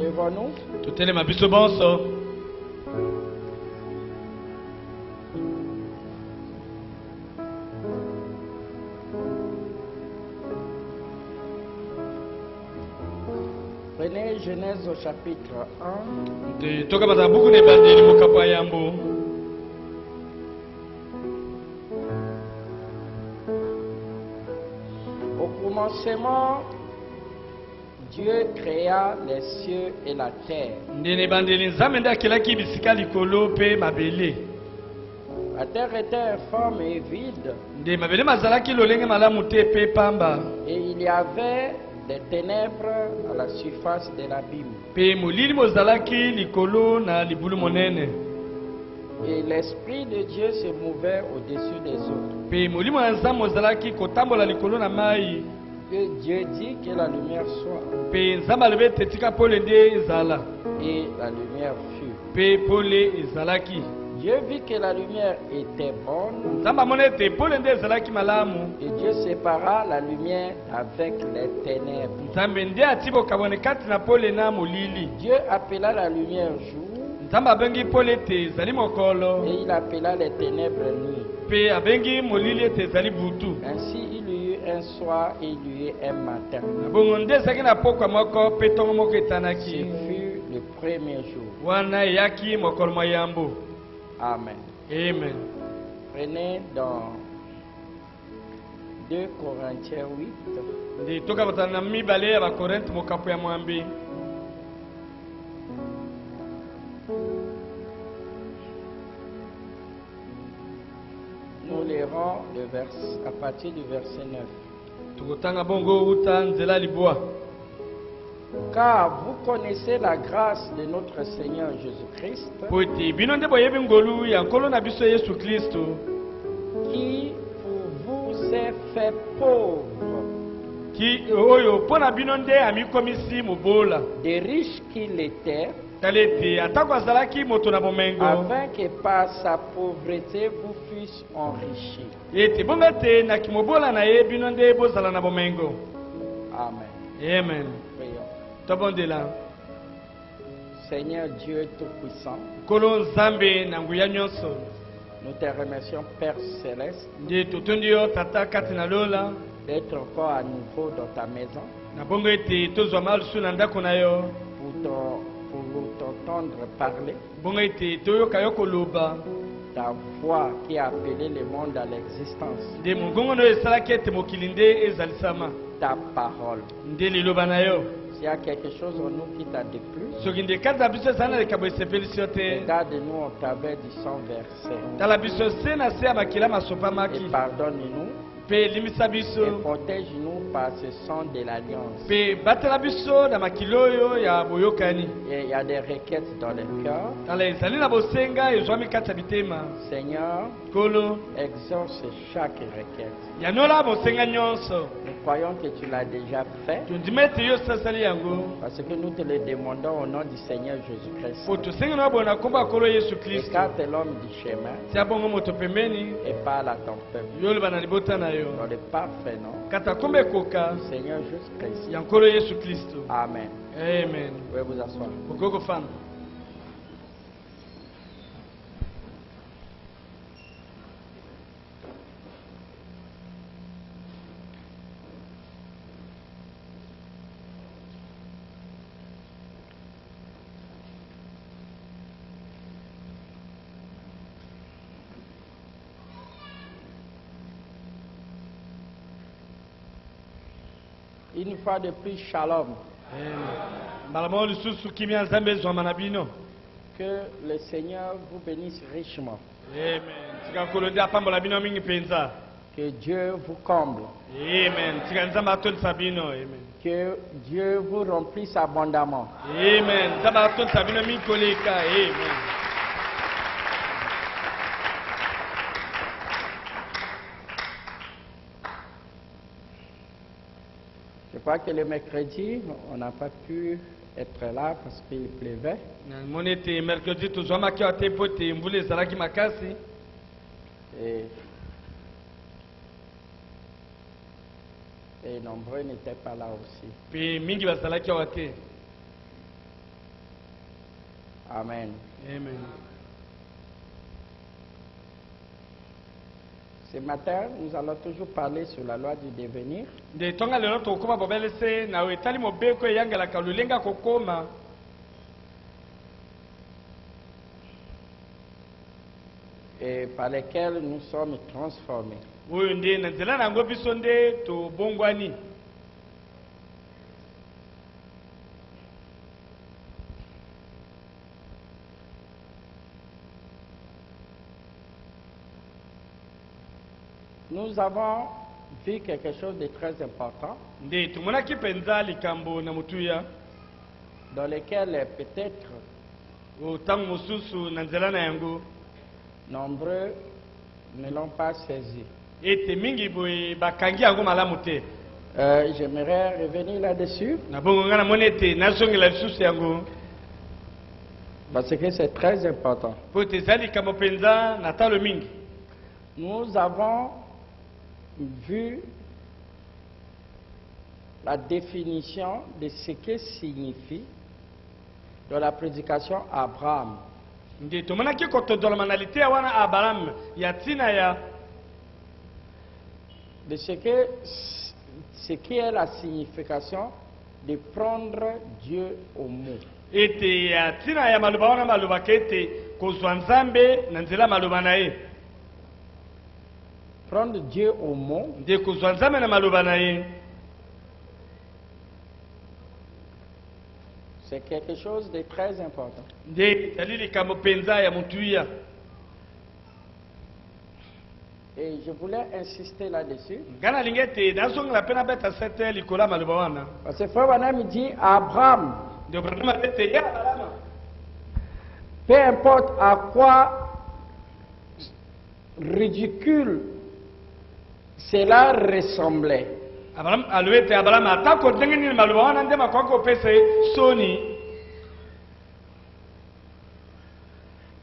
Levons-nous. Prenez Genèse au chapitre 1. Au commencement, Dieu créa les cieux et la terre. La terre était informe et vide. Et il y avait des ténèbres à la surface de l'abîme. Et l'Esprit de Dieu se mouvait au-dessus des eaux. Et Dieu dit que la lumière soit. Et la lumière fut. Dieu vit que la lumière était bonne. Et Dieu sépara la lumière avec les ténèbres. Dieu appela la lumière jour. Et il appela les ténèbres nuit. Ainsi il y eut un soir et il y eut un matin. Ce fut le premier jour. Amen. Amen. Prenez dans 2 Corinthiens 8. Nous lirons à partir du verset 9. Car vous connaissez la grâce de notre Seigneur Jésus-Christ, qui pour vous est fait pauvre, des riches qu'il était, afin que par sa pauvreté vous fussiez enrichis. Amen. Amen. Prions. Seigneur Dieu Tout-Puissant, nous te remercions, Père Céleste, d'être encore à nouveau dans ta maison pour t'entendre parler. Ta voix qui a appelé le monde à l'existence. Ta parole. S'il y a quelque chose en nous qui t'a déplu, regarde-nous au travers du sang versé. Et pardonne-nous. Et protège-nous par ce sang de l'alliance. Et il y a des requêtes dans le cœur. Seigneur, exauce chaque requête. Nous croyons que tu l'as déjà fait, parce que nous te le demandons au nom du Seigneur Jésus-Christ. Écarte l'homme du chemin et parle à ton peuple. Dans le parfait nom Seigneur Jésus-Christ. Amen. Amen. Vous pouvez vous asseoir. Une fois de plus, shalom. Que le Seigneur vous bénisse richement. Que Dieu vous comble. Que Dieu vous remplisse abondamment. Je crois que le mercredi, on n'a pas pu être là parce qu'il pleuvait. Et nombreux n'étaient pas là aussi. Amen. Amen. Ce matin, nous allons toujours parler sur la loi du devenir. Et par lesquels nous sommes transformés. Nous avons vu quelque chose de très important, dans lequel peut-être nombreux ne l'ont pas saisi. J'aimerais revenir là-dessus, parce que c'est très important. Nous avons vu la définition de ce que signifie dans la prédication Abraham. De ce qui est la signification de prendre Dieu au mot. Prendre Dieu au mot. C'est quelque chose de très important. Et je voulais insister là-dessus. Parce que Frère Branham dit Abraham, peu importe à quoi ridicule cela ressemblait.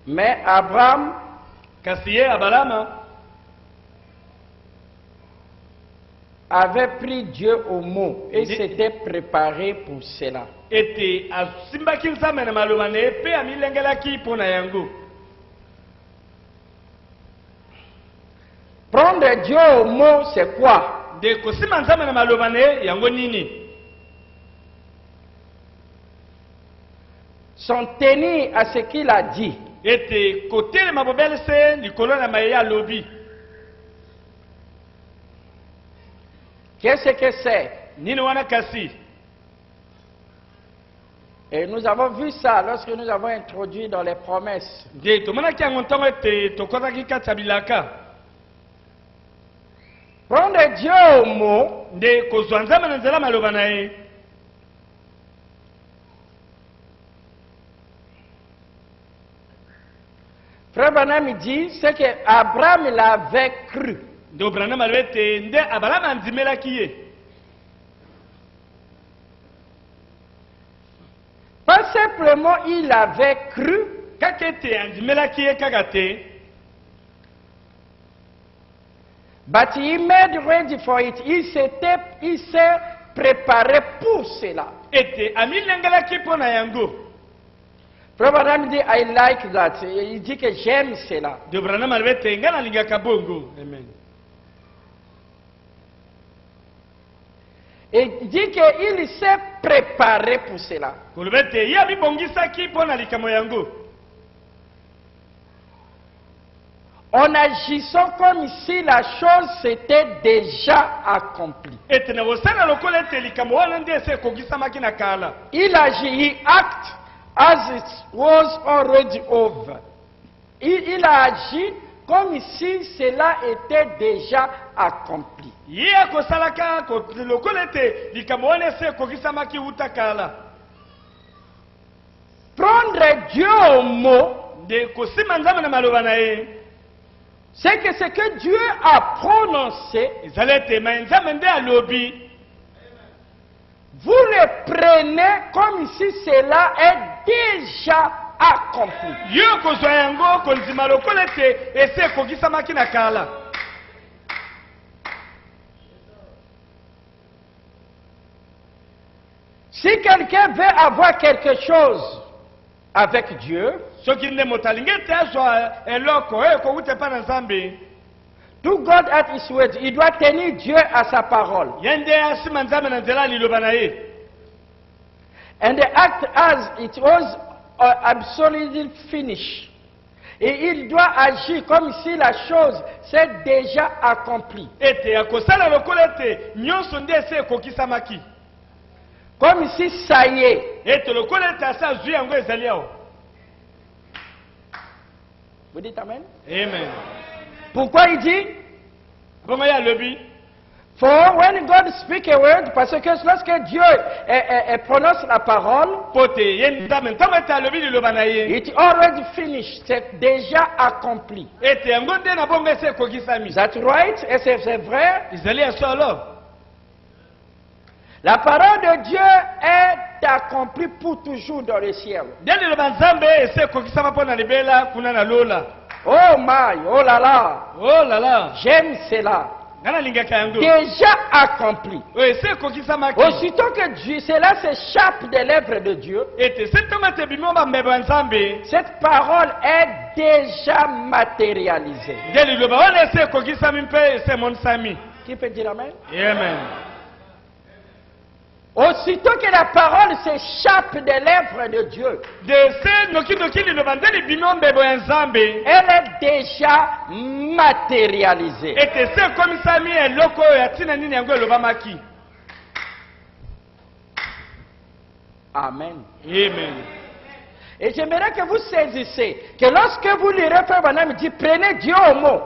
Mais Abraham avait pris Dieu au mot et s'était préparé pour cela. Prendre Dieu au mot, c'est quoi? S'en tenir à ce qu'il a dit. Qu'est-ce que c'est? Et nous avons vu ça lorsque nous avons introduit dans les promesses. Prendre Dieu au mot, Frère Branham dit, c'est que Abraham l'avait cru. Pas simplement il avait cru, but he made ready for it. Il s'est préparé pour cela. Frère Branham dit, I like that. Il dit que j'aime cela. Amen. Et il dit qu'il s'est préparé pour cela. En agissant comme si la chose s'était déjà accomplie. Il agit, he acted as it was already over. Il a agi comme si cela était déjà accompli. Prendre Dieu au mot, c'est que ce que Dieu a prononcé, vous le prenez comme si cela est déjà accompli. Si quelqu'un veut avoir quelque chose avec Dieu, to God at his word, il doit tenir Dieu à sa parole. And the act as it was absolutely finished. Et il doit agir comme si la chose s'est déjà accomplie. Comme si ça y est. Vous dites Amen? Amen. Pourquoi il dit? For when God speaks a word, parce que lorsque Dieu prononce la parole, it's already finished, c'est déjà accompli. That's right? Et c'est vrai? La parole de Dieu est accomplie pour toujours dans le ciel. Oh my, oh là là, j'aime cela. Déjà accompli. Aussitôt que Dieu, cela s'échappe des lèvres de Dieu, cette parole est déjà matérialisée. Qui peut dire Amen? Amen. Aussitôt que la parole s'échappe des lèvres de Dieu, elle est déjà matérialisée. Amen. Amen. Et j'aimerais que vous saisissez que lorsque vous lirez Frère Branham dit prenez Dieu au mot.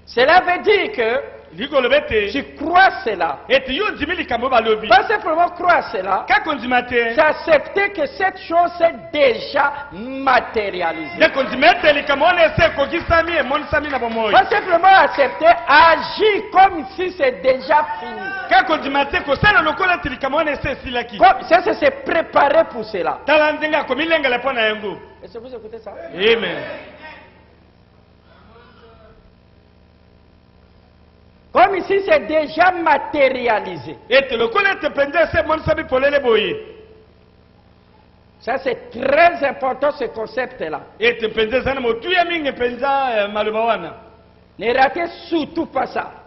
Cela veut dire que tu crois cela. Pas simplement croire cela, c'est accepter que cette chose est déjà matérialisée. Pas simplement accepter, agir comme si c'est déjà fini. Comme ça, c'est préparé pour cela. Est-ce que vous écoutez ça? Amen. Comme ici, c'est déjà matérialisé. Ça, c'est très important, ce concept-là. Ne ratez surtout pas ça.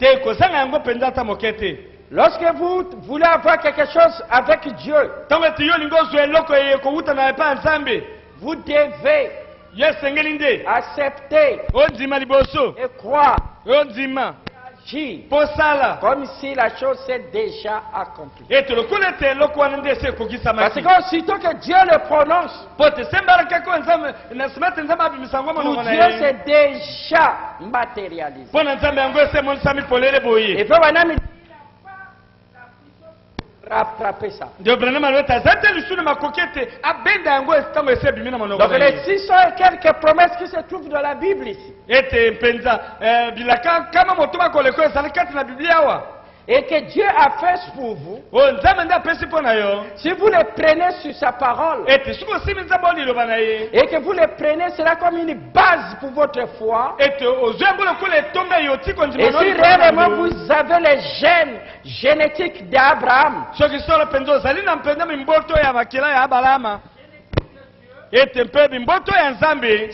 Lorsque vous voulez avoir quelque chose avec Dieu, vous devez accepter et croire. Comme si la chose s'est déjà accomplie. Parce qu'aussitôt que Dieu le prononce, pour Dieu c'est déjà matérialisé. Et puis maintenant, il rattraper ça. Donc les 600 et quelques promesses qui se trouvent dans la Bible ici. Et que Dieu a fait pour vous, si vous les prenez sur sa parole, et que vous les prenez, cela comme une base pour votre foi, et si réellement vous avez les gènes génétiques d'Abraham, si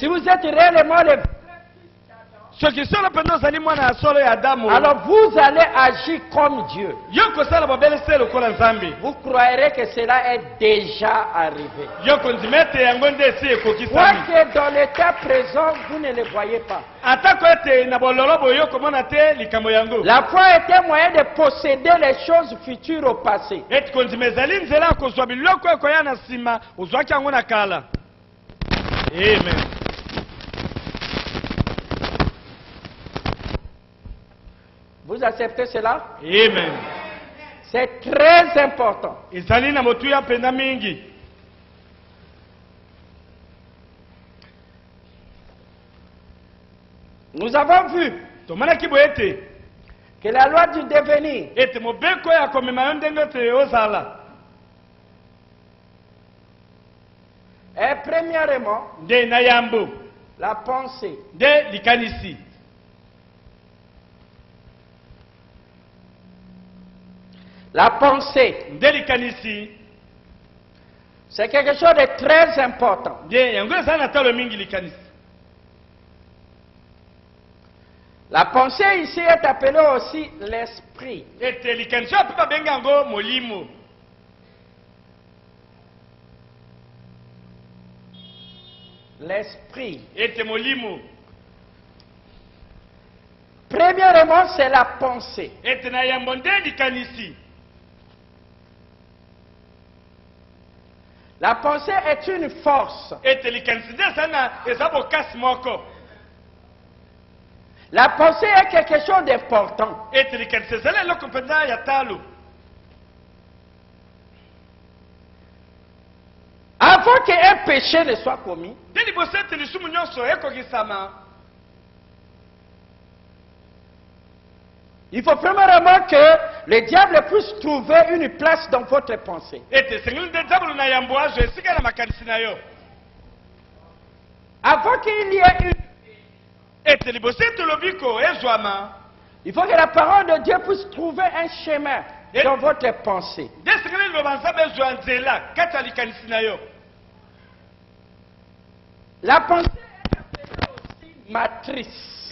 vous êtes réellement les alors vous allez agir comme Dieu. Vous croirez que cela est déjà arrivé. Quoique dans l'état présent, vous ne le voyez pas. La foi est un moyen de posséder les choses futures au passé. Amen. Vous acceptez cela? Amen. C'est très important. Nous avons vu que la loi du devenir est premièrement la pensée. La pensée. C'est quelque chose de très important. La pensée ici est appelée aussi l'esprit. L'esprit. Premièrement, c'est la pensée. La pensée est une force. La pensée est quelque chose d'important. Avant qu'un péché ne soit commis, il faut premièrement que le diable puisse trouver une place dans votre pensée. Avant qu'il y ait une... il faut que la parole de Dieu puisse trouver un chemin dans votre pensée. La pensée est aussi matrice.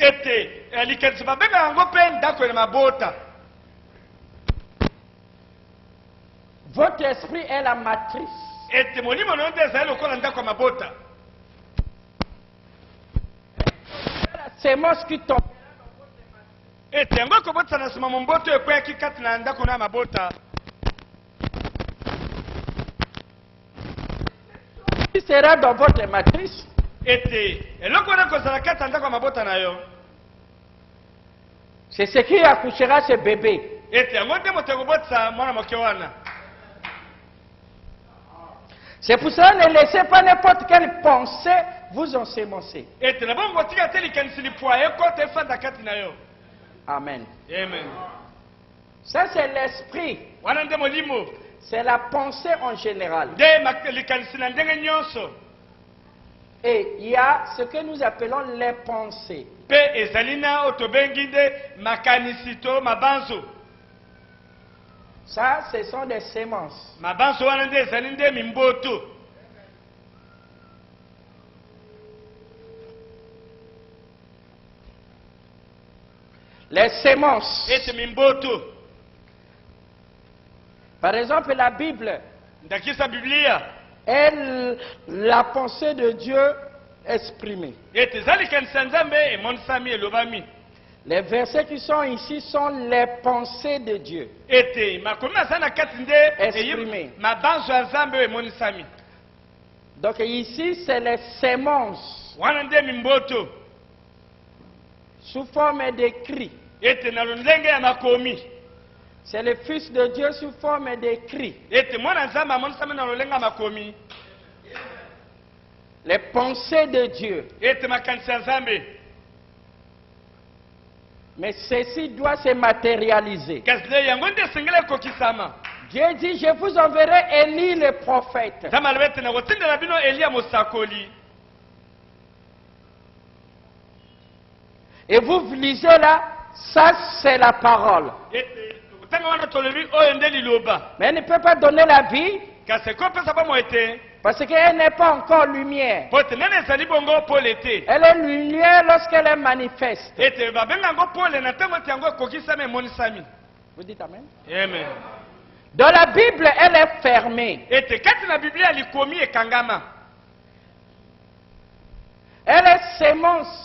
Votre esprit est la matrice. La sémence qui tombe. Qui sera dans votre matrice? C'est ce qui accouchera ce bébé. C'est pour cela ne laissez pas n'importe quelle pensée vous ensemencer. Amen. Amen. Ça c'est l'esprit. C'est la pensée en général. Et il y a ce que nous appelons les pensées. Ça, ce sont des semences. Les semences. Par exemple, la Bible est la pensée de Dieu exprimée. Les versets qui sont ici sont les pensées de Dieu exprimées. Donc ici, c'est les semences sous forme de cris. C'est le Fils de Dieu sous forme de cris. Les pensées de Dieu. Mais ceci doit se matérialiser. Dieu dit, je vous enverrai Élie le prophète. Et vous lisez là, ça c'est la parole. Mais elle ne peut pas donner la vie parce qu'elle n'est pas encore lumière. Elle est lumière lorsqu'elle est manifeste. Vous dites amen? Amen. Dans la Bible, elle est fermée. Elle est sémence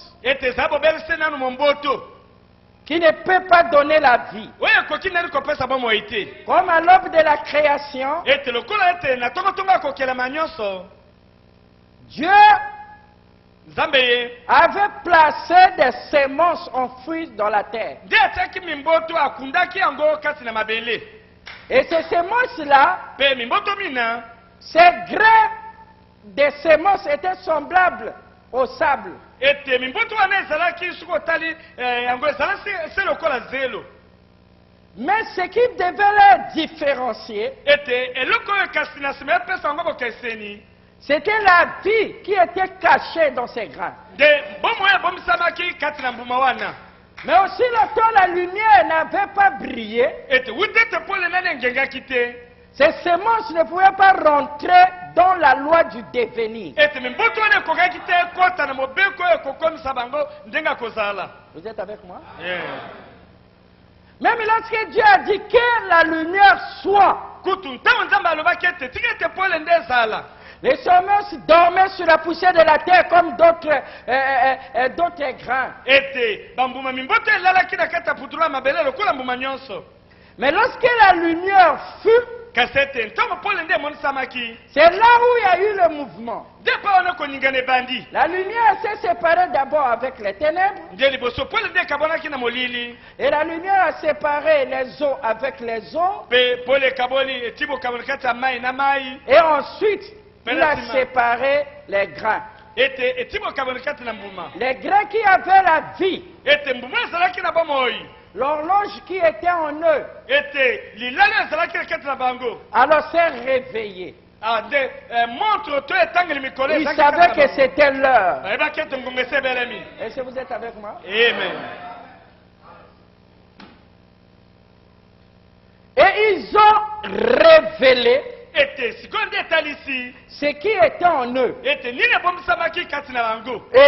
qui ne peut pas donner la vie. Comme à l'aube de la création, Dieu avait placé des semences enfouies dans la terre. Et ces semences-là, ces grains des semences étaient semblables au sable. Mais ce qui devait les différencier, c'était la vie qui était cachée dans ces grains. Mais aussi le temps la lumière n'avait pas brillé, ces semences ne pouvaient pas rentrer dans la loi du devenir. Vous êtes avec moi? Yeah. Même lorsque Dieu a dit que la lumière soit, les semences dormaient sur la poussière de la terre comme d'autres grains. Mais lorsque la lumière fut, c'est là où il y a eu le mouvement. La lumière s'est séparée d'abord avec les ténèbres. Et la lumière a séparé les eaux avec les eaux. Et ensuite, il a séparé les grains. Les grains qui avaient la vie. L'horloge qui était en eux. Alors s'est réveillé. Il savait que c'était l'heure. Est-ce que vous êtes avec moi? Amen. Et ils ont révélé ce qui était en eux. Et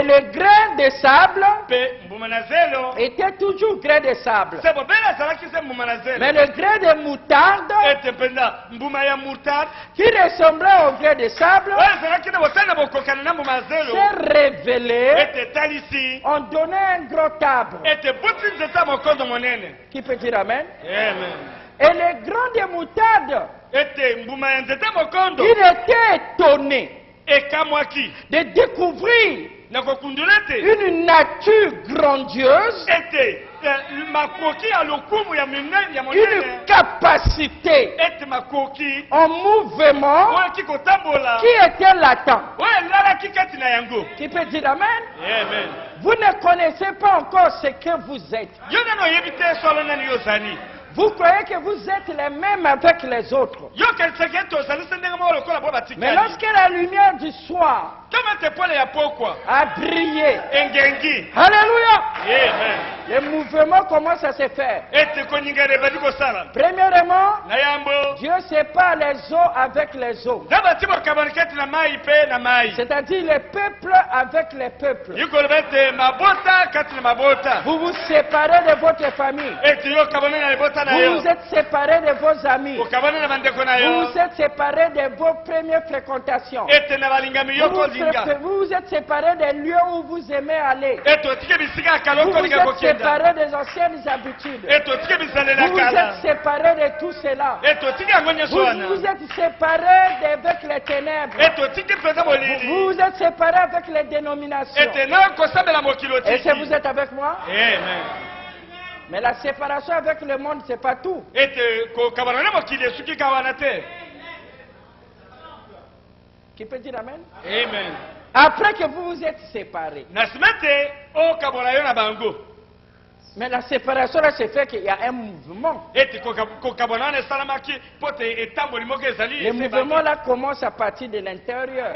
le grain de sable était toujours grain de sable. Mais le grain de moutarde qui ressemblait au grain de sable s'est révélé en donnant un gros arbre. Qui peut dire amen? Et les grains de moutarde, il était étonné de découvrir une nature grandiose, une capacité en mouvement qui était latent. Qui peut dire amen? Vous ne connaissez pas encore ce que vous êtes. Vous croyez que vous êtes les mêmes avec les autres. Mais lorsque la lumière du soir a brillé, alléluia, le mouvement commence à se faire. Premièrement, Dieu sépare les eaux avec les eaux. C'est-à-dire les peuples avec les peuples. Vous vous séparez de votre famille. Vous vous êtes séparés de vos amis. Vous vous êtes séparés de vos premières fréquentations. Vous vous êtes séparés des lieux où vous aimez aller. Vous vous êtes séparés des anciennes habitudes. Vous vous êtes séparés de tout cela. Vous vous êtes séparés avec les ténèbres. Vous vous êtes séparés avec les dénominations. Est-ce que vous êtes avec moi? Amen. Mais la séparation avec le monde, c'est pas tout. Qui peut dire amen? Amen. Après que vous vous êtes séparés. Mais la séparation là, c'est fait qu'il y a un mouvement. Le mouvement là commence à partir de l'intérieur.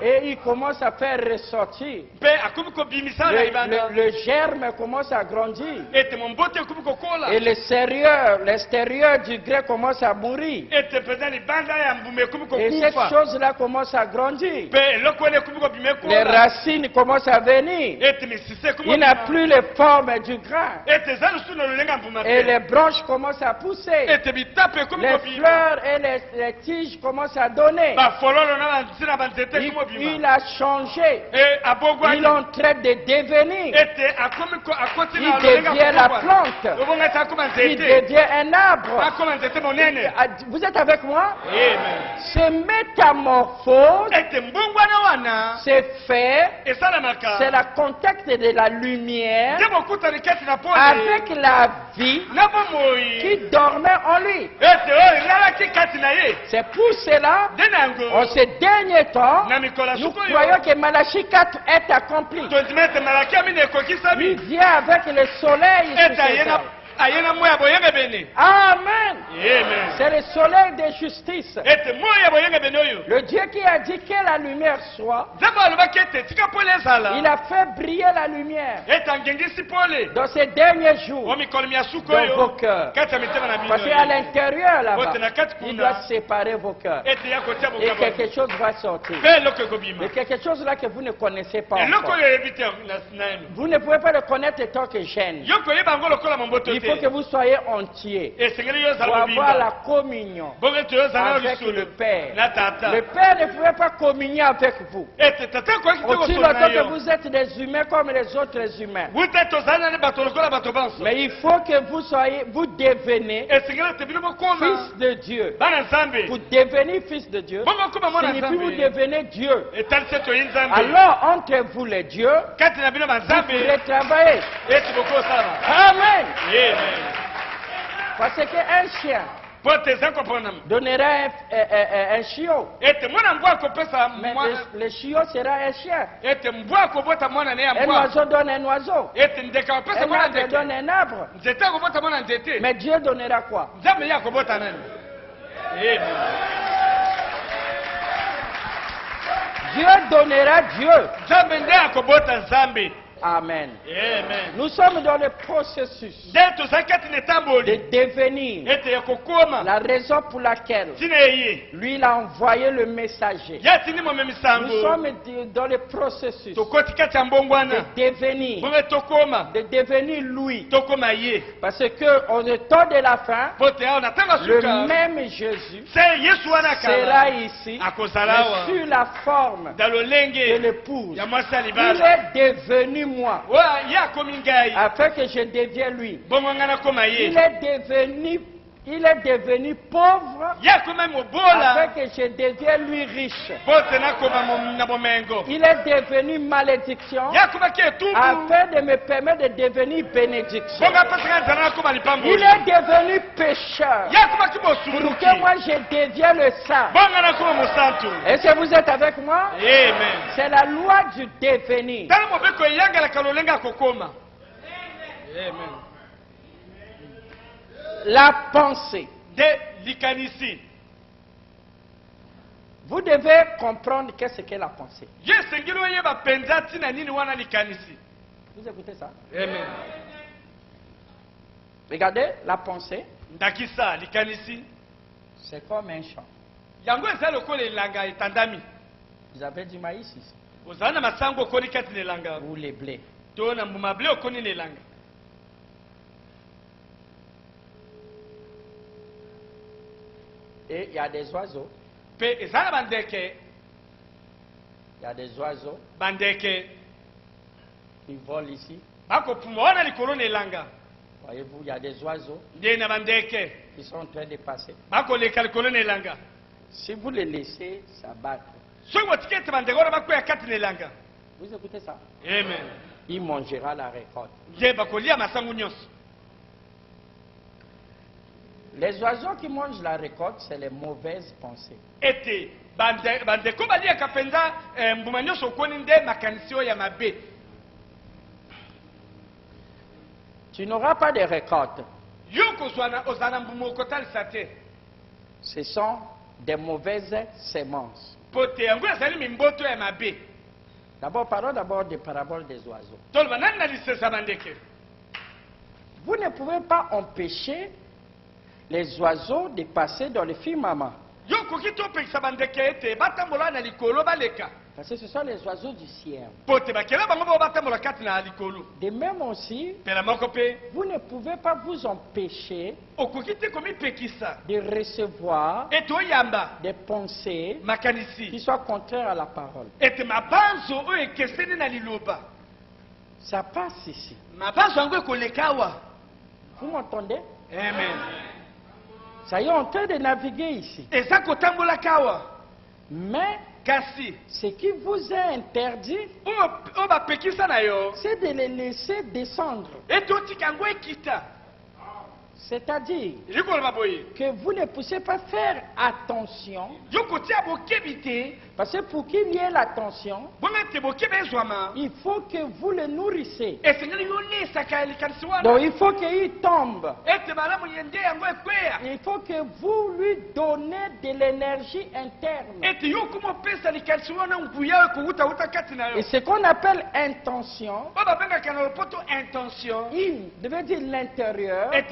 Et il commence à faire ressortir. Le germe commence à grandir. Et l'extérieur du grès commence à mourir. Et cette chose là commence à grandir. Les racines commencent à venir. Il n'a plus les formes du grain. Et les branches commencent à pousser. Les fleurs et les tiges commencent à donner. Il a changé. Il est en train de devenir. Il devient la plante. Il devient un arbre. Vous êtes avec moi? Ce métamorphose, c'est fait, c'est le contact de la lumière avec la vie qui dormait en lui. C'est pour cela, en ces derniers temps, nous croyons que Malachie 4 est accompli. Il vient avec le soleil sur cette terre. Amen. C'est le soleil de justice. Le Dieu qui a dit que la lumière soit, il a fait briller la lumière dans ces derniers jours dans vos cœurs. Parce qu'à l'intérieur là-bas, il doit séparer vos cœurs. Et quelque chose va sortir. Et quelque chose là que vous ne connaissez pas encore. Vous ne pouvez pas le connaître tant que jeune. Il faut que vous soyez entier pour avoir la communion avec le Père. Le Père ne pouvait pas communier avec vous. Aussi longtemps que vous êtes des humains comme les autres humains. Mais il faut que vous devenez fils de Dieu. Vous devenez fils de Dieu. Signifie vous devenez Dieu. Alors entre vous les dieux, vous pourrez travailler. Amen. Parce qu'un chien donnera un chiot. Mais le chiot sera un chien. Un oiseau donne un oiseau. Un arbre donne un arbre. Mais Dieu donnera quoi? Dieu donnera Dieu. Amen. Nous sommes dans le processus de devenir la raison pour laquelle lui il a envoyé le messager. Nous sommes dans le processus de devenir lui. Parce que au temps de la fin, le même Jésus sera ici, mais sur la forme de l'épouse. Il est devenu moi, afin que je devienne lui. Il est devenu pauvre, afin que je devienne lui riche. Il est devenu malédiction, afin de me permettre de devenir bénédiction. Il est devenu pécheur, pour que moi je devienne le saint. Est-ce que vous êtes avec moi? C'est la loi du devenir. La pensée. Vous devez comprendre qu'est-ce qu'est la pensée. Vous écoutez ça? Regardez, la pensée, c'est comme un champ. Vous avez du maïs ici. Ou les blés. Et il y a des oiseaux. Il y a des oiseaux qui volent ici. Voyez-vous, il y a des oiseaux qui sont en train de passer. Si vous les laissez s'abattre, vous écoutez ça? Il mangera la récolte. Les oiseaux qui mangent la récolte, c'est les mauvaises pensées. Tu n'auras pas de récolte. Ce sont des mauvaises semences. D'abord, parlons d'abord des paraboles des oiseaux. Vous ne pouvez pas empêcher les oiseaux de passer dans le firmament. Parce que ce sont les oiseaux du ciel. De même aussi, vous ne pouvez pas vous empêcher de recevoir des pensées qui soient contraires à la parole. Ça passe ici. Vous m'entendez? Amen. Ça y est en train de naviguer ici. Mais ce qui vous est interdit, c'est de les laisser descendre. C'est-à-dire que vous ne pouvez pas faire attention Parce que pour qu'il y ait la tension, il faut que vous le nourrissez. Donc il faut qu'il tombe. Il faut que vous lui donnez de l'énergie interne. Et ce qu'on appelle intention, il devait dire l'intérieur, et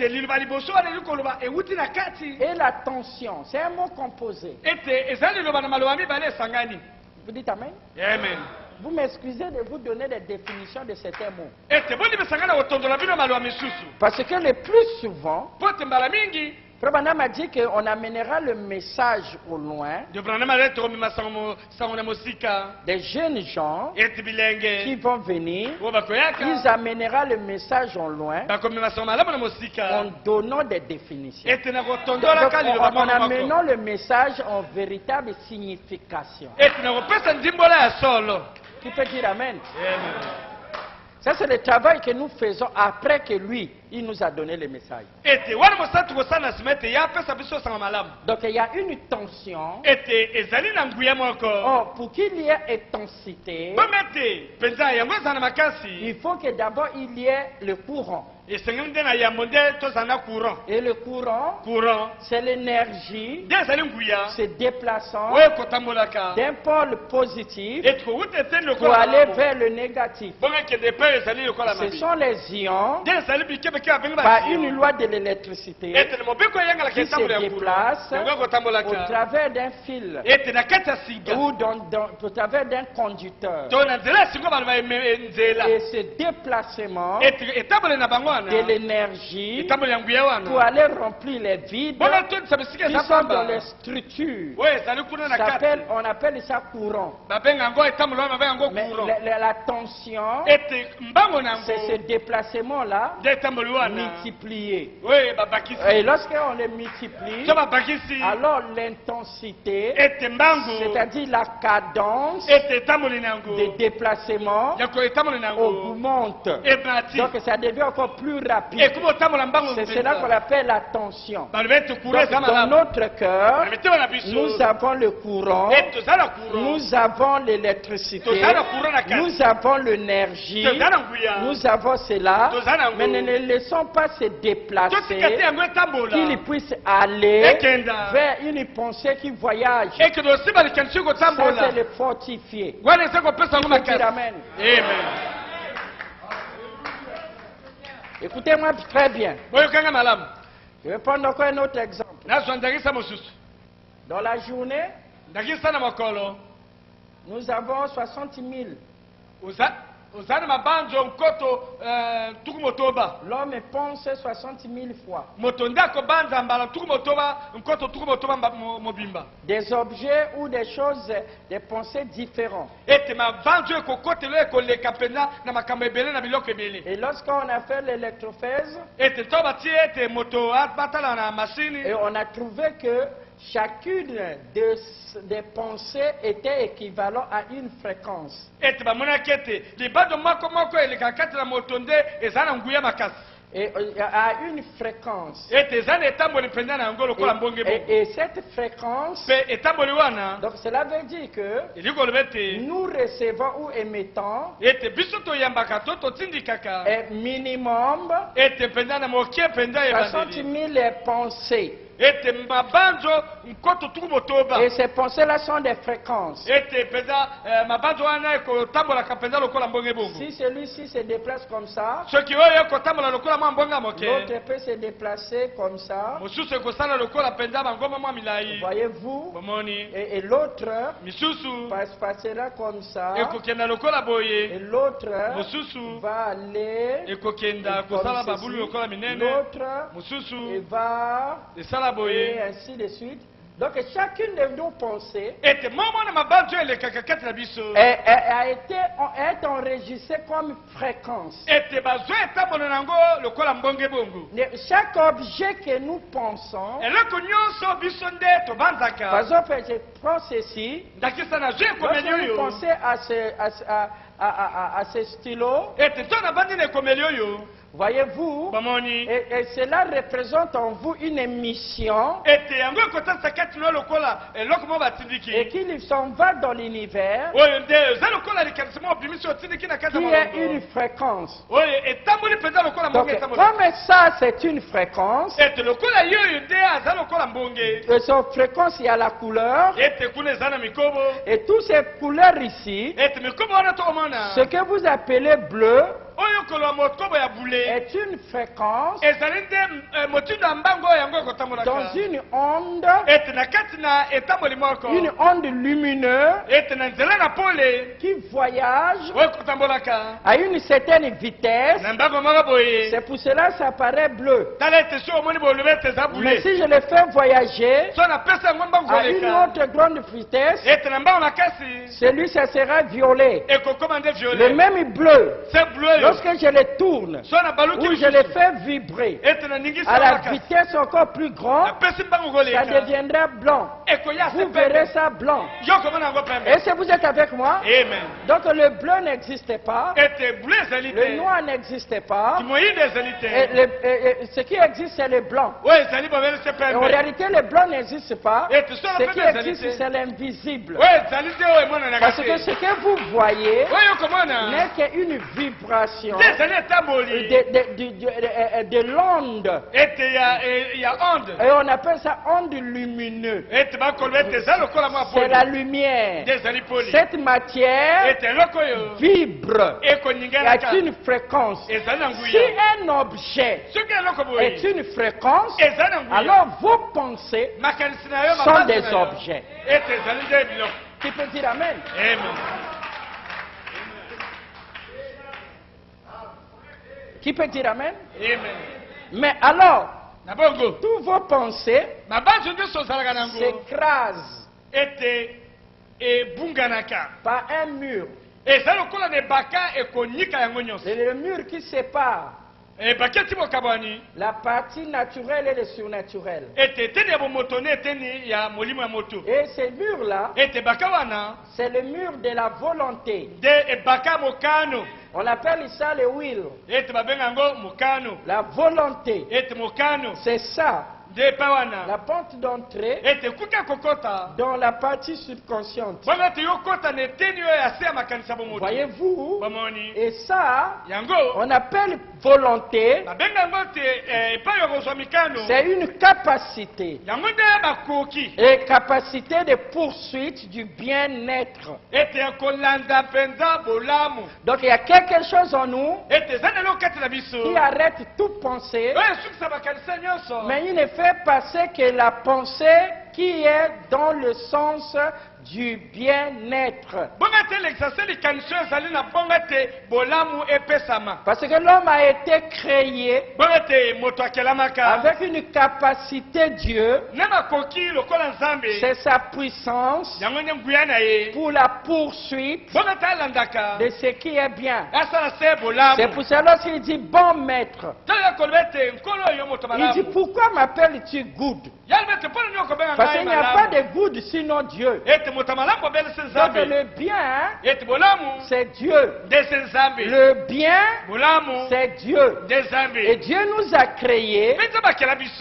la tension. C'est un mot composé. Vous dites Amen? Amen. Vous m'excusez de vous donner des définitions de certains mots. Parce que le plus souvent, Frère Branham a dit qu'on amènera le message au loin. Des jeunes gens qui vont venir, ils amèneront le message au loin en donnant des définitions. Donc, en amenant le message en véritable signification. Qui peut dire Amen? Ça, c'est le travail que nous faisons après que lui, il nous a donné le message. Donc, il y a une tension. Or, pour qu'il y ait intensité, il faut que d'abord il y ait le courant. Et le courant, c'est l'énergie se déplaçant d'un pôle positif pour aller vers le négatif. Ce sont les ions par une loi de l'électricité qui se déplacent au travers d'un fil ou au travers d'un conducteur. Et ce déplacement de l'énergie pour aller remplir les vides qui sont dans les structures. On appelle ça courant. Mais la tension, c'est ce déplacement-là multiplié. Et lorsqu'on le multiplie, alors l'intensité, c'est-à-dire la cadence de déplacement, augmente. Donc ça devient encore plus rapide. C'est cela qu'on appelle la tension. Donc, dans notre cœur, nous avons le courant, nous avons l'électricité, nous avons l'énergie, nous avons cela, mais ne les laissons pas se déplacer, qu'ils puissent aller vers une pensée qui voyage. Ça, c'est le fortifié. Amen. Écoutez-moi très bien. Je vais prendre encore un autre exemple. Dans la journée, nous avons 60 000. L'homme pense 60 000 fois. Des objets ou des choses, des pensées différentes. Et lorsqu'on a fait l'électrophèse, et on a trouvé que chacune des pensées était équivalente à une fréquence. Et à une fréquence. Et cette fréquence, donc cela veut dire que nous recevons ou émettons un minimum 60 000 pensées. Et ces pensées-là sont des fréquences. Si celui-ci se déplace comme ça, l'autre peut se déplacer comme ça. Voyez-vous? Et l'autre passera comme ça. Et l'autre va aller comme ceci. L'autre va... Et ainsi de suite. Donc chacune de nos pensées est enregistrée comme fréquence. Chaque objet que nous pensons, par exemple, je prends ceci, lorsque vous pensez à ce stylo, Voyez-vous, et cela représente en vous une mission et qu'il s'en va dans l'univers qui est une fréquence. Donc, comme ça c'est une fréquence, et son fréquence il y a la couleur, et toutes ces couleurs ici, ce que vous appelez bleu, est une fréquence dans une onde lumineuse qui voyage à une certaine vitesse. C'est pour cela que ça paraît bleu. Mais si je le fais voyager à une autre grande vitesse, celui ça sera violet. Le même bleu. Lorsque je le tourne, ou je le fais vibrer à la vitesse encore plus grande, ça deviendra blanc. Vous verrez ça blanc. Est-ce que vous êtes avec moi? Donc le bleu n'existait pas, le noir n'existait pas, et ce qui existe c'est le blanc. Et en réalité le blanc n'existe pas, ce qui existe c'est l'invisible. Parce que ce que vous voyez n'est qu'une vibration de l'onde. Et on appelle ça onde lumineuse. C'est la lumière. Cette matière vibre à une fréquence. Si un objet est une fréquence, alors vos pensées sont des objets. Tu peux dire Amen? Qui peut dire Amen? Mais alors, tous vos pensées s'écrasent par un mur. Et le mur qui sépare la partie naturelle et le surnaturel. Et ce mur-là, c'est le mur de la volonté. On appelle ça le will. La volonté. C'est ça. La porte d'entrée dans la partie subconsciente. Voyez-vous? Et ça, on appelle volonté. C'est une capacité. Et capacité de poursuite du bien-être. Donc il y a quelque chose en nous qui arrête toute pensée. Mais il ne fait passer que la pensée qui est dans le sens du bien-être. Parce que l'homme a été créé avec une capacité Dieu. C'est sa puissance pour la poursuite de ce qui est bien. C'est pour cela qu'il dit bon maître. Il dit pourquoi m'appelles-tu good? Parce qu'il n'y a pas de good sinon Dieu. Donc le bien, c'est Dieu. Le bien, c'est Dieu. Et Dieu nous a créés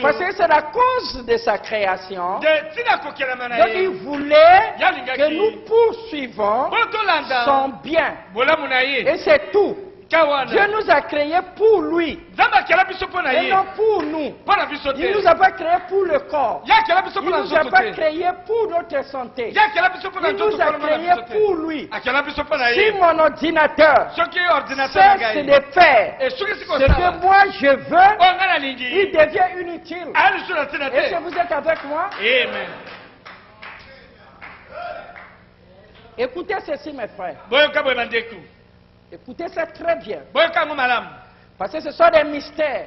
parce que c'est la cause de sa création. Donc il voulait que nous poursuivons son bien. Et c'est tout. Dieu nous a créés pour lui et non pour nous. Il ne nous a pas créés pour le corps. Il ne nous a pas créés pour notre santé. Il nous a créés pour lui. Si mon ordinateur cesse de faire ce que moi je veux, il devient inutile. Est-ce que vous êtes avec moi? Amen. Écoutez ceci mes frères. Écoutez ça très bien. Parce que ce sont des mystères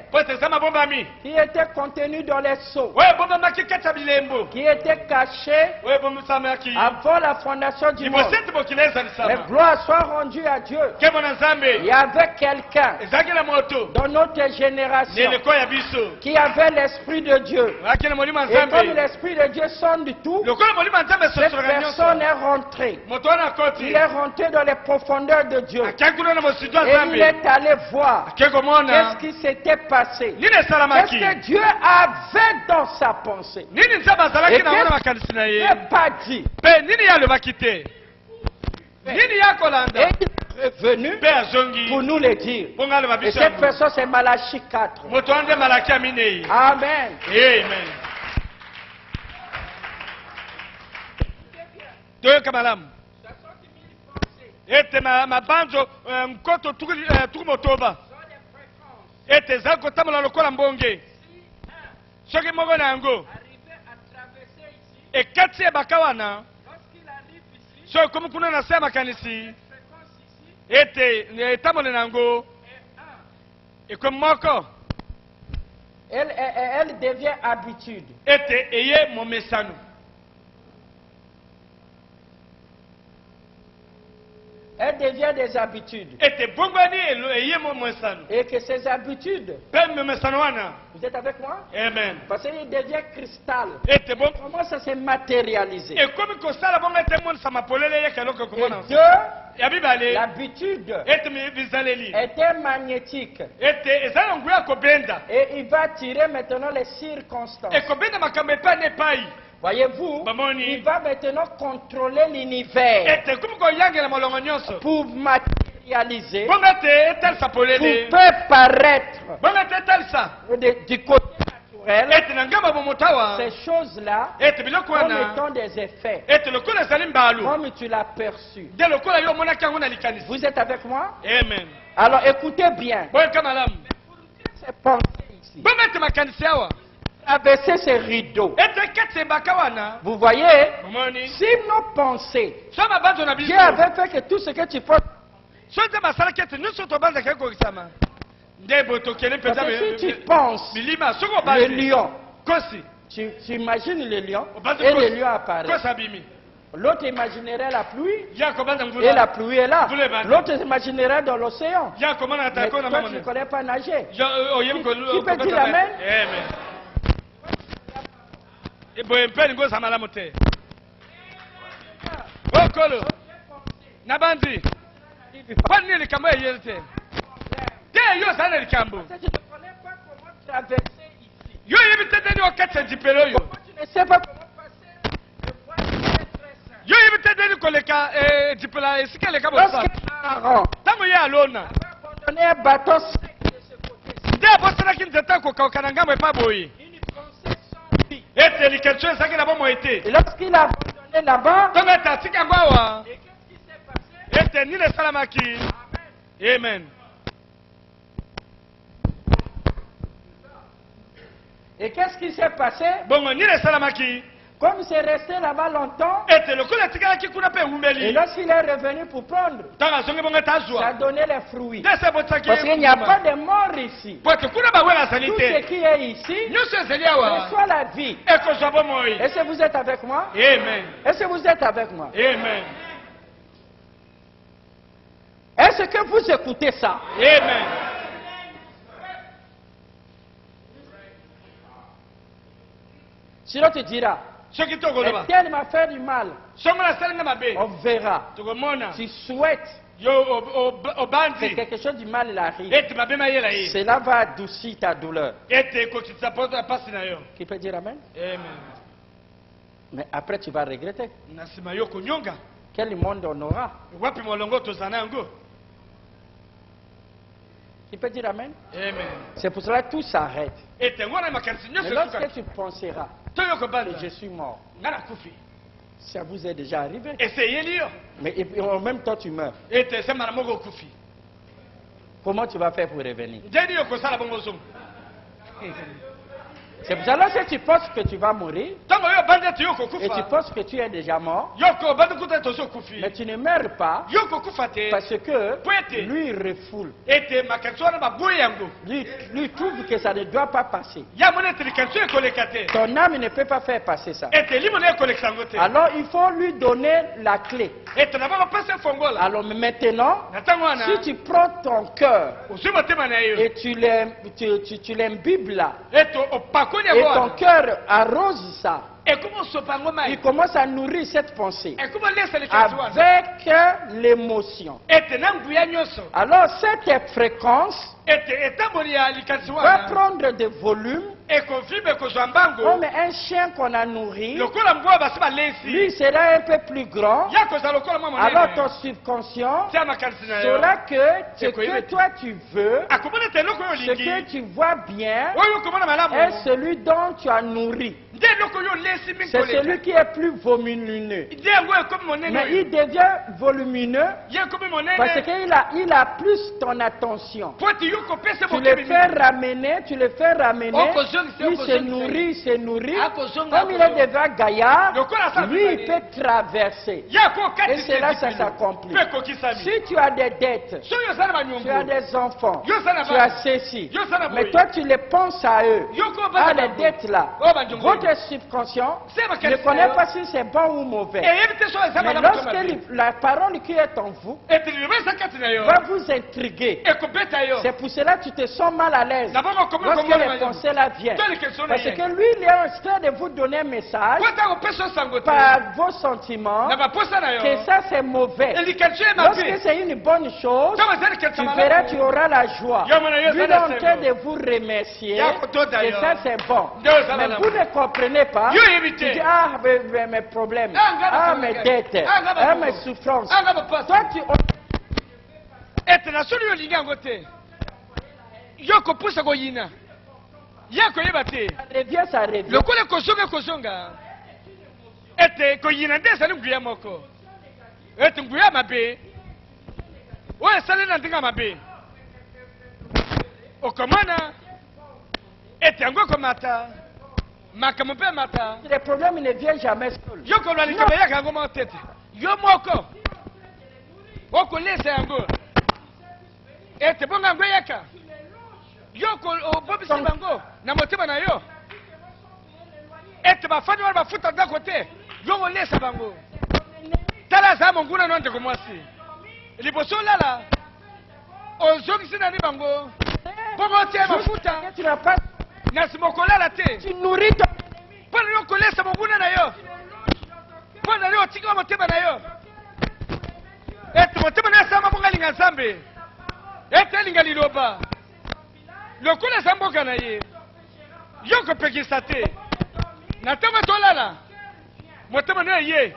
qui étaient contenus dans les sceaux, qui étaient cachés avant la fondation du monde. Mais gloire soit rendue à Dieu. Il y avait quelqu'un dans notre génération qui avait l'Esprit de Dieu. Et comme l'Esprit de Dieu sonde tout, cette personne est rentrée. Il est rentré dans les profondeurs de Dieu. Et il est allé voir qu'est-ce qui s'était passé? Qu'est-ce que Dieu avait dans sa pensée? Et qu'est-ce qu'il n'a pas dit? Et il est revenu pour nous le dire. Et cette personne, c'est Malachie 4. Amen. Amen. Ete mabanzo mkoto tukumotoba ete zako tamola lokola mbonge soki moko na yango ekati ya bakawana soki komi kuna na se ya makanisi ete tamole na yango ekomi moko elle devient habitude. Ete eye momesano. Elle devient des habitudes. Et que ces habitudes, vous êtes avec moi? Amen. Parce qu'il devient cristal. Comment ça s'est matérialisé? Et deux, l'habitude était magnétique. Et il va tirer maintenant les circonstances. Voyez-vous, il va maintenant contrôler l'univers pour matérialiser, pour faire paraître du côté naturel ces choses-là comme étant des effets, comme tu l'as perçu. Vous êtes avec moi? Amen. Alors écoutez bien. Ces pensées ici. Abaisser ces rideaux. Vous voyez, si nos pensées, Dieu avait fait que tout ce que tu penses, parce que si tu penses le lion, tu imagines le lion et le lion apparaît. L'autre imaginerait la pluie et la pluie est là. L'autre imaginerait dans l'océan. Mais toi, tu ne connais pas nager. Qui peut dire amen? Nabandi. Pas ni le cambo et yelte. Yo ça le cambo. Tu ne connais pas comment traverser ici. Yo yebite deni o ketse dipelo yo. Tu ne sais pas comment passer. Le voie est très simple. Yo yebite deni koleka dipela esika le cambo. Tango ya alona. Abandonner un bateau sec de ce côté. Dès abosana kinzeta ko kanangamo pa boyi. Et lorsqu'il a abandonné là-bas, et qu'est-ce qui s'est passé? Amen. Et qu'est-ce qui s'est passé? Comme c'est resté là-bas longtemps, et lorsqu'il est revenu pour prendre, ça a donné les fruits. Parce qu'il n'y a pas de mort ici. Tout ce qui est ici, reçoit la vie. Est-ce que vous êtes avec moi? Amen. Est-ce que vous êtes avec moi? Amen. Est-ce que vous écoutez ça? Amen. Sinon tu diras, Etienne m'a fait du mal. On verra. Tu souhaites que quelque chose du mal arrive. Cela va adoucir ta douleur. Qui peut dire amen? Amen. Mais après tu vas regretter. Quel monde on aura? Qui peut dire amen? Amen. C'est pour cela que tout s'arrête. Mais lorsque tu penseras que je suis mort, ça vous est déjà arrivé. Mais en même temps tu meurs. Comment tu vas faire pour revenir? C'est pour cela que tu penses que tu vas mourir et tu penses que tu es déjà mort, mais tu ne meurs pas parce que lui refoule. Lui trouve que ça ne doit pas passer. Ton âme ne peut pas faire passer ça. Alors il faut lui donner la clé. Alors maintenant, si tu prends ton cœur et tu l'imbibes là, et ton cœur arrose ça, il commence à nourrir cette pensée avec l'émotion. Alors cette fréquence va prendre des volumes comme un chien qu'on a nourri. Lui sera un peu plus grand. Alors ton subconscient saura que ce que toi tu veux, ce que tu vois bien, est celui dont tu as nourri. C'est celui qui est plus volumineux. Mais il devient volumineux parce qu'il a plus ton attention. Tu le fais ramener, il se nourrit. Comme il est déjà gaillard, lui il peut traverser. Et c'est là que ça s'accomplit. Si tu as des dettes, tu as des enfants, tu as ceci, mais toi tu les penses à eux, à les dettes là, votre subconscient ne connaît pas si c'est bon ou mauvais. Mais lorsque la parole qui est en vous va vous intriguer, c'est pour cela que tu te sens mal à l'aise lorsque les pensées là viennent. Parce que lui, il est en train de vous donner un message par vos sentiments que ça c'est mauvais. Lorsque c'est une bonne chose, tu verras, tu auras la joie. Lui, il est en train de vous remercier et ça c'est bon. Mais vous ne comprenez pas. Tu dis, ah, mes problèmes, ah, mes dettes, ah, mes souffrances. Toi, tu... Ça revient. Lokola kozonga. Ete koyina ndesa nguya moko. Ete nguya mabe. Oye sale na ndinga mabe. Okomana. Ete ngo komata. Makamupe mata. Les problèmes ne viennent jamais seuls. Yoko lwa likaba yaka ngo motete. Yo moko. Oko lesa yango. Ete bonga ngo yaka. Yoko obobisi bango na motema na yo. Ete bafani wala bafuta da kote. Yo lesa bango. Tala za monguna nonde ko mwasi. Liboso lala. Ozongisi na ni bango. Bongo tie bafuta. Tu n'as pas Nasimokola la te. Tu nourris ton Pona yo kolesa monguna na yo. Pona yo tika motema na yo. Ete motema na sama bonga linga zambe. Ete linga liloba. Lokola samboka na ye. Yoko pekisa te. Natama tolala. Motema na ye.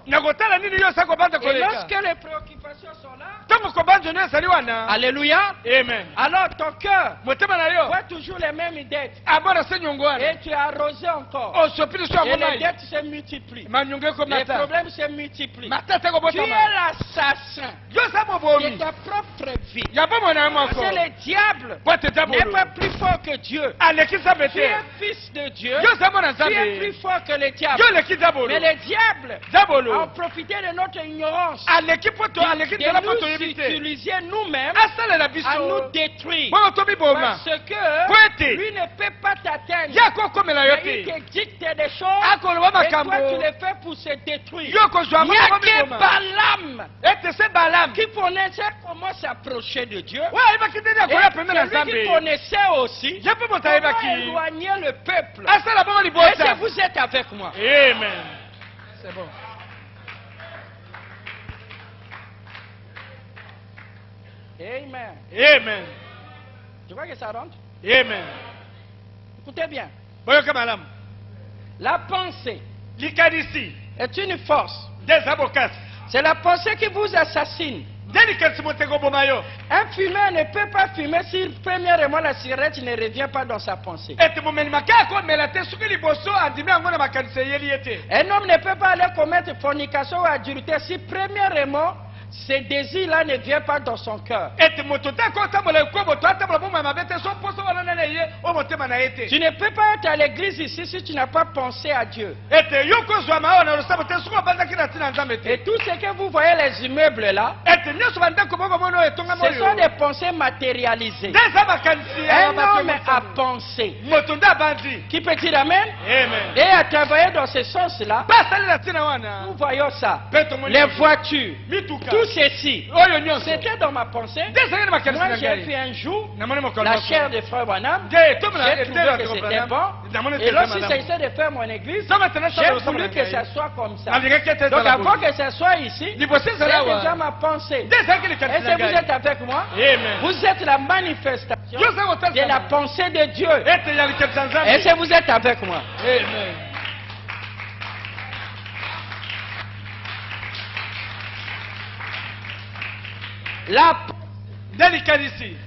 Nagotala nini yo sako banda koleka. Et lorsque les préoccupations sont là, tango ko banjo ne saliwana. Alléluia. Amen. Alors ton cœur motema na yo voit toujours les mêmes dettes. Abona senyongwana. Et tu es arrosé encore. O sopili so et les dettes se multiplient. Manyonge ko mata. Les problèmes se multiplient. Matata ko botama. Tu es l'assassin Yo samo bomi. de ta propre vie. Ya bomo na moko. Parce que le diable n'est pas plus fort que Dieu. Alekisa Tu bete. es fils de Dieu. Yo samo na Tu es zambe. plus fort que le diable. Yo lekisa bolo. Mais le diable Zabolo. a profité de notre ignorance. Alekipoto alekisa la poto De nous yebite. utiliser nous-mêmes Asala la biso. à nous détruire. Bomo tobi boma. Parce que Kwete. lui ne peut pas t'atteindre. Yako komela Il yote. te dicte des choses Akolo wa et toi makambo. tu les fais pour se détruire. Yoko Il jwa n'y a mama que boma. Balaam Ete se balam. qui connaissait comment s'approcher de Dieu. Wa iba kitende akoya pembe na Et celui qui zambe. connaissait aussi Yapo mota iba comment ki. éloigner le peuple. Asala bomo Et si libota. vous êtes avec moi. Amen. C'est bon. Amen. Amen. Tu vois que ça rentre? Amen. Écoutez bien. Boyoka malam. La pensée Likadisi. est une force. Des abokas. C'est la pensée qui vous assassine. Delikasi motego bomayo. Un fumeur ne peut pas fumer si premièrement la cigarette ne revient pas dans sa pensée. Ete momeni makako melate suki liboso andimi ango na makanisa yeli ete. Un homme ne peut pas aller commettre fornication ou adultère si premièrement ce désir-là ne vient pas dans son cœur. Ete motota ko tambola ko boto atambola boma mabete so poso wana na ye o motema na ete. Tu ne peux pas être à l'église ici si tu n'as pas pensé à Dieu. Ete yoko zwa maona lo sabote suko banda kina Et tout ce que vous voyez, les immeubles là, ce sont des pensées matérialisées. Un homme a pensé. Qui peut dire amen? Et à travailler dans ce sens-là, nous voyons ça. Les voitures, tout ceci, c'était dans ma pensée. Moi, j'ai vu un jour la chair de Frère Branham. J'ai trouvé que c'était bon. Et lorsqu'il s'agissait de faire mon église, j'ai voulu que ça soit comme ça. Donc avant que ça soit ici, c'est déjà ma pensée. Est-ce que vous êtes avec moi? Vous êtes la manifestation de la pensée de Dieu. Est-ce que vous êtes avec moi?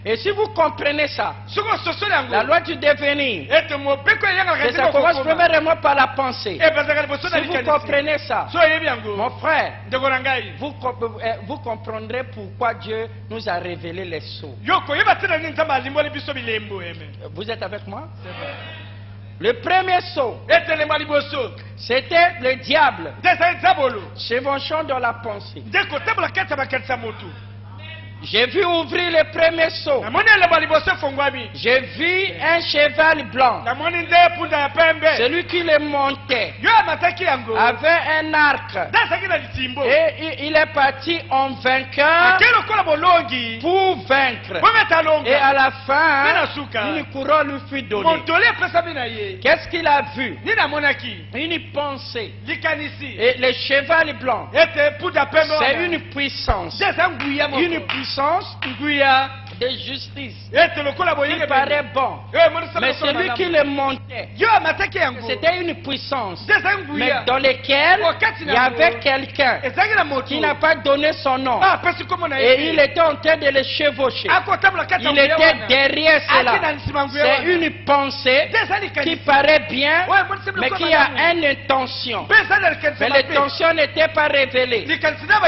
Et si vous comprenez ça, la loi du devenir, que ça commence premièrement par la pensée. Si vous comprenez ça, mon frère, vous comprendrez pourquoi Dieu nous a révélé les sceaux. Vous êtes avec moi? Le premier sceau, c'était le diable, chevauchant dans la pensée. J'ai vu ouvrir le premier seau. J'ai vu un cheval blanc. Celui qui le montait avait un arc. Et il est parti en vainqueur pour vaincre. Et à la fin, une couronne lui fut donnée. Qu'est-ce qu'il a vu? Une pensée. Et le cheval blanc, c'est une puissance. Une puissance de justice. Il paraît bon. Mais celui qui le montait, c'était une puissance, mais dans laquelle il y avait quelqu'un qui n'a pas donné son nom. Et il était en train de le chevaucher. Il était derrière cela. C'est une pensée qui paraît bien, mais qui a une intention. Mais l'intention n'était pas révélée.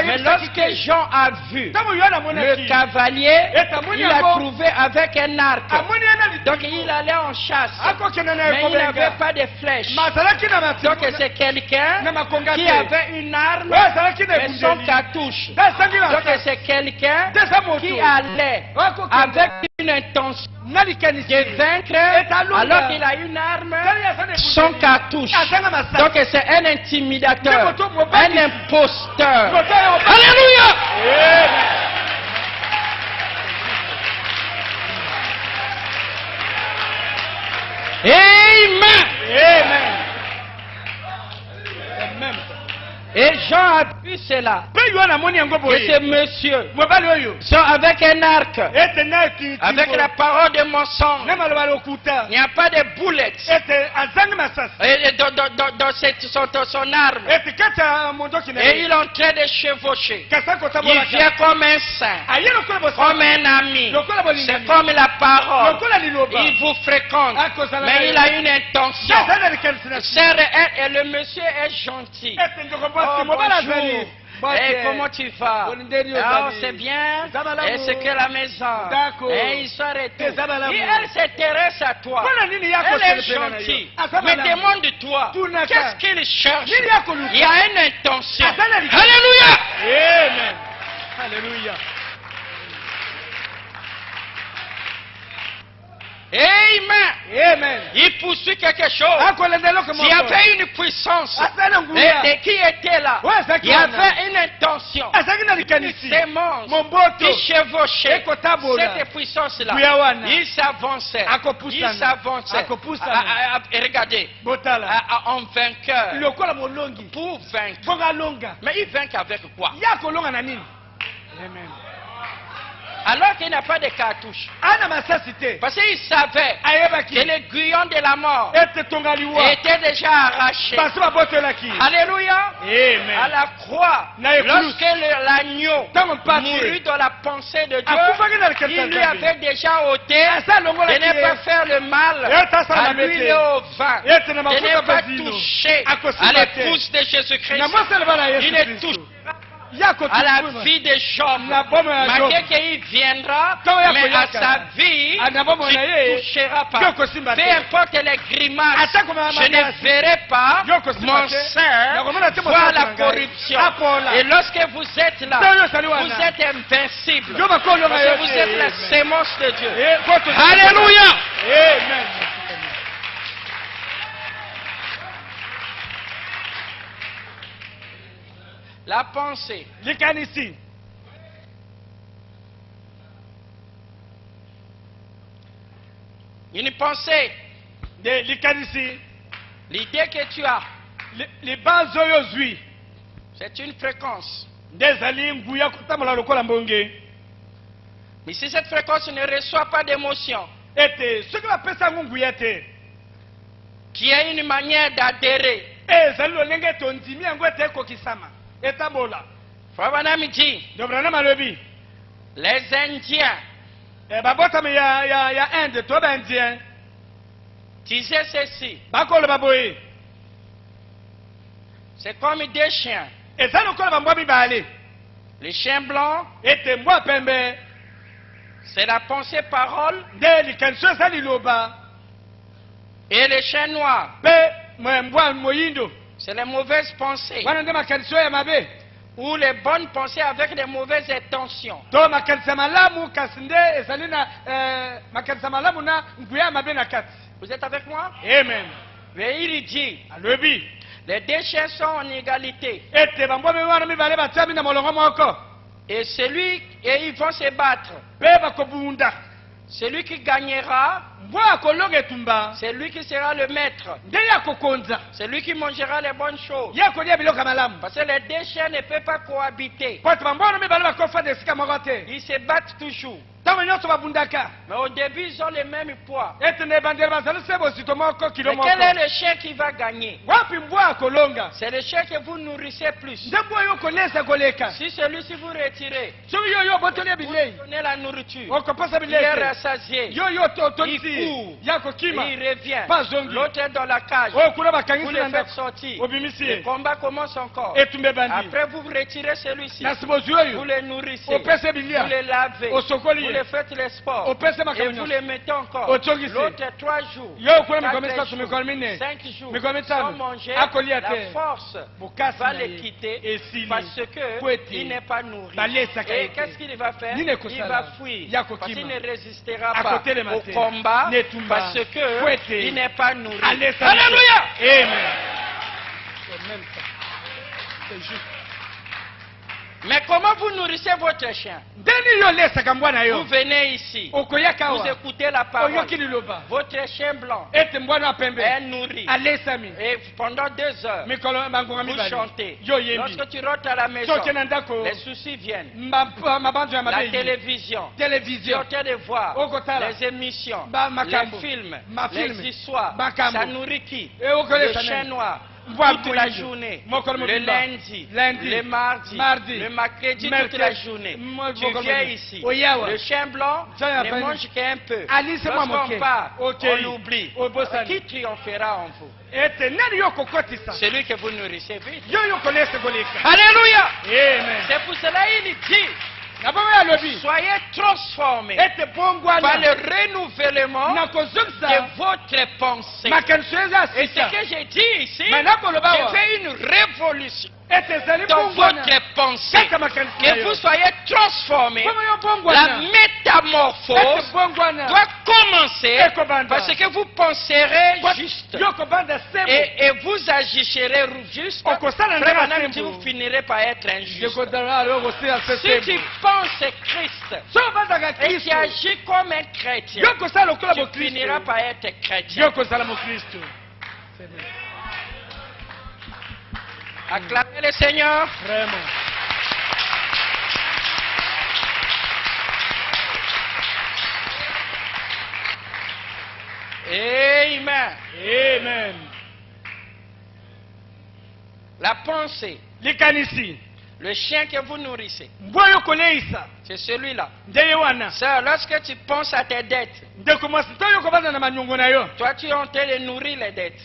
Mais lorsque Jean a vu le cavalier, il a trouvé avec un arc. Donc il allait en chasse. Mais il n'avait pas de flèches. Donc c'est quelqu'un qui avait une arme, mais sans cartouche. Donc c'est quelqu'un qui allait avec une intention de vaincre alors qu'il a une arme sans cartouche. Donc c'est un intimidateur, un imposteur. Alléluia! Amen. Amen. Et Jean a vu cela. Et ce monsieur, avec un arc, avec la parole de mensonge, il n'y a pas de boulettes. Et dans son arme. Et il est en train de chevaucher. Il vient comme un saint, comme un ami. C'est comme la parole. Il vous fréquente. Mais il a une intention. Et le monsieur est gentil. Oh, bonjour. Et comment tu vas? Oh, c'est bien. Et c'est que la maison. Et il s'arrête. Et elle s'intéresse à toi. Elle est gentille. Mais demande-toi, qu'est-ce qu'il cherche? Il y a une intention. Alléluia. Amen. Alléluia. Amen. Il poursuit quelque chose. S'il y avait une puissance, et qui était là, il y avait une intention, une sémence qui chevauchait cette puissance-là. Il s'avançait. Il s'avançait. Regardez, en vainqueur. Pour vaincre. Mais il vainc avec quoi? Amen. Alors qu'il n'a pas de cartouche. Parce qu'il savait que l'aiguillon de la mort était déjà arraché. Alléluia. Amen. À la croix, lorsque l'agneau mourut dans la pensée de Dieu, il lui avait déjà ôté de ne pas faire le mal à l'huile et au vin, de ne pas toucher à l'épouse de Jésus-Christ. Il ne touche à la vie de Job. Malgré qu'il viendra, mais à sa vie, il ne touchera pas. Peu importe les grimaces, je ne verrai pas mon sein voir la corruption. Et lorsque vous êtes là, vous êtes invincible. Parce que vous êtes la sémence de Dieu. Alléluia. Amen. La pensée. Une pensée. L'idée que tu as. C'est une fréquence. Mais si cette fréquence ne reçoit pas d'émotion, qui a une manière d'adhérer, Frère dit, les Indiens disaient ceci. C'est comme des chiens. Les chiens blancs, c'est la pensée parole. Et les chiens noirs, c'est les mauvaises pensées. Ou les bonnes pensées avec les mauvaises intentions. Vous êtes avec moi? Amen. Mais il dit, les deux chiens sont en égalité. Et ils vont se battre. Celui qui gagnera, c'est lui qui sera le maître. C'est lui qui mangera les bonnes choses. Parce que les deux chiens ne peuvent pas cohabiter. Ils se battent toujours. Mais au début, ils ont le même poids. Mais quel est le chien qui va gagner? C'est le chien que vous nourrissez plus. Si celui-ci vous retirez, vous donnez la nourriture, il est rassasié, il court, il revient. L'autre est dans la cage, vous le faites sortir. Le combat commence encore. Après, vous retirez celui-ci, vous le nourrissez, vous le lavez, vous le faites les sports, et vous le mettez encore. L'autre 3 jours, 4 jours, 5 jours, sans manger, la force va le quitter parce qu'il n'est pas nourri. Et qu'est-ce qu'il va faire? Il va fuir parce qu'il ne résistera pas au combat parce qu'il n'est pas nourri. Alléluia! Amen. Mais comment vous nourrissez votre chien? Vous venez ici, vous écoutez la parole. Votre chien blanc est nourri. Et pendant 2 heures, vous chantez. Lorsque tu rentres à la maison, les soucis viennent. La télévision, tu es en train de voir les émissions, les films, les histoires. Ça nourrit qui? Le chien noir. Toute la journée, le lundi, le mardi, le mercredi, toute la journée. Tu viens ici. Le chien blanc ne mange qu'un peu. Lorsqu'on part, on l'oublie. Qui triomphera en vous? Celui que vous nourrissez vite. Alléluia! C'est pour cela qu'il dit, soyez transformés par le renouvellement de votre pensée. Et ce que j'ai dit ici, j'ai fait une révolution dans votre pensée. Que vous soyez transformés. La métamorphose doit commencer parce que vous penserez juste et vous agirez juste. Vraiment, vous finirez par être injuste. Si tu penses Christ et tu agis comme un chrétien, tu finiras par être chrétien. Acclamez le Seigneur. Vraiment. Amen. Amen. La pensée. Le chien que vous nourrissez, c'est celui-là. Sœur, lorsque tu penses à tes dettes, toi tu es en train de nourrir les dettes.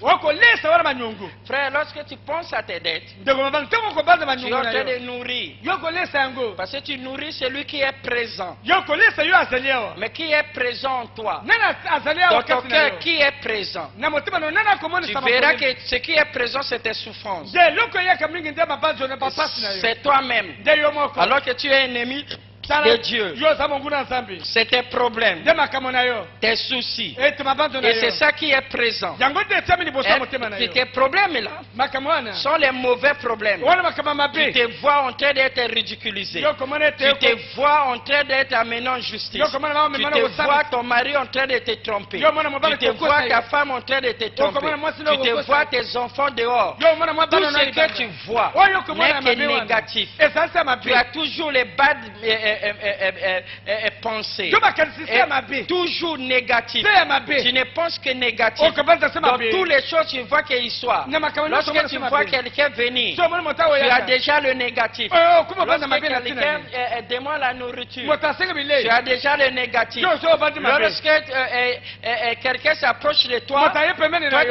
Frère, lorsque tu penses à tes dettes, tu es en train de nourrir. Parce que tu nourris celui qui est présent. Mais qui est présent en toi? Dans ton cœur, qui est présent? Tu verras que ce qui est présent, c'est tes souffrances. C'est toi-même. Alors que tu es ennemi de Dieu, c'est tes problèmes, tes soucis, et c'est ça qui est présent. Et tes problèmes là sont les mauvais problèmes. Tu te vois en train d'être ridiculisé, tu te vois en train d'être amené en justice, tu te vois ton mari en train de te tromper, tu te vois ta femme en train de te tromper, tu te vois tes enfants dehors. Tout ce que tu vois n'est que négatif. Tu as toujours les bad pensées, toujours négatif. Tu ne penses que négatif. Dans toutes les choses, tu vois qu'il soit. Lorsque tu vois quelqu'un venir, tu as déjà le négatif. Lorsque quelqu'un demande la nourriture, tu as déjà le négatif. Lorsque quelqu'un s'approche de toi, toi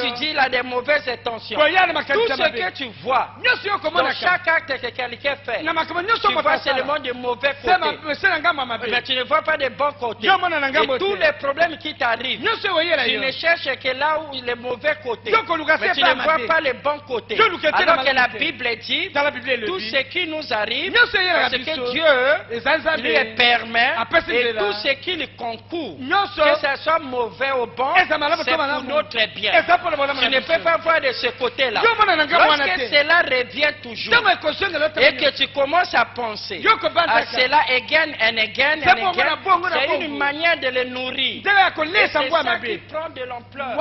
tu dis il a des mauvaises intentions. Tout ce que tu vois, dans chaque acte que quelqu'un fait, tu vois seulement de mauvais côtés. Mais tu ne vois pas de bons côtés. Et tous les problèmes qui t'arrivent, tu ne cherches que là où les mauvais côtés. Mais tu ne vois pas les bons côtés. Alors que la Bible dit, tout ce qui nous arrive, parce que Dieu lui permet, et tout ce qui lui concourt, que ça soit mauvais ou bon, c'est pour notre bien. Tu ne peux pas voir de ce côté-là. Lorsque cela revient toujours, et que tu commences à penser à cela again and again and again, c'est une manière de le nourrir. Et c'est ça qui prend de l'ampleur.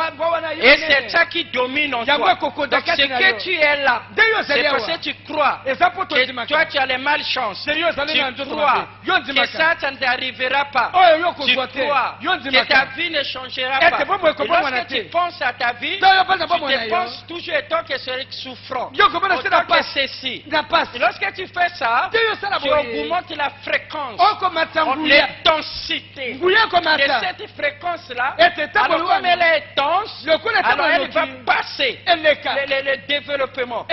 Et c'est ça qui domine en toi. Donc ce que tu es là, c'est parce que tu crois que toi tu as les malchances. Tu crois que ça ne t'arrivera pas. Tu crois que ta vie ne changera pas. Et lorsque tu penses à ta vie, tu te penses toujours tant que c'est souffrant, autant que ceci. Et lorsque tu fais ça, tu augmentes la fréquence, l'intensité de cette fréquence-là. Alors comme elle est intense, alors elle va passer le développement.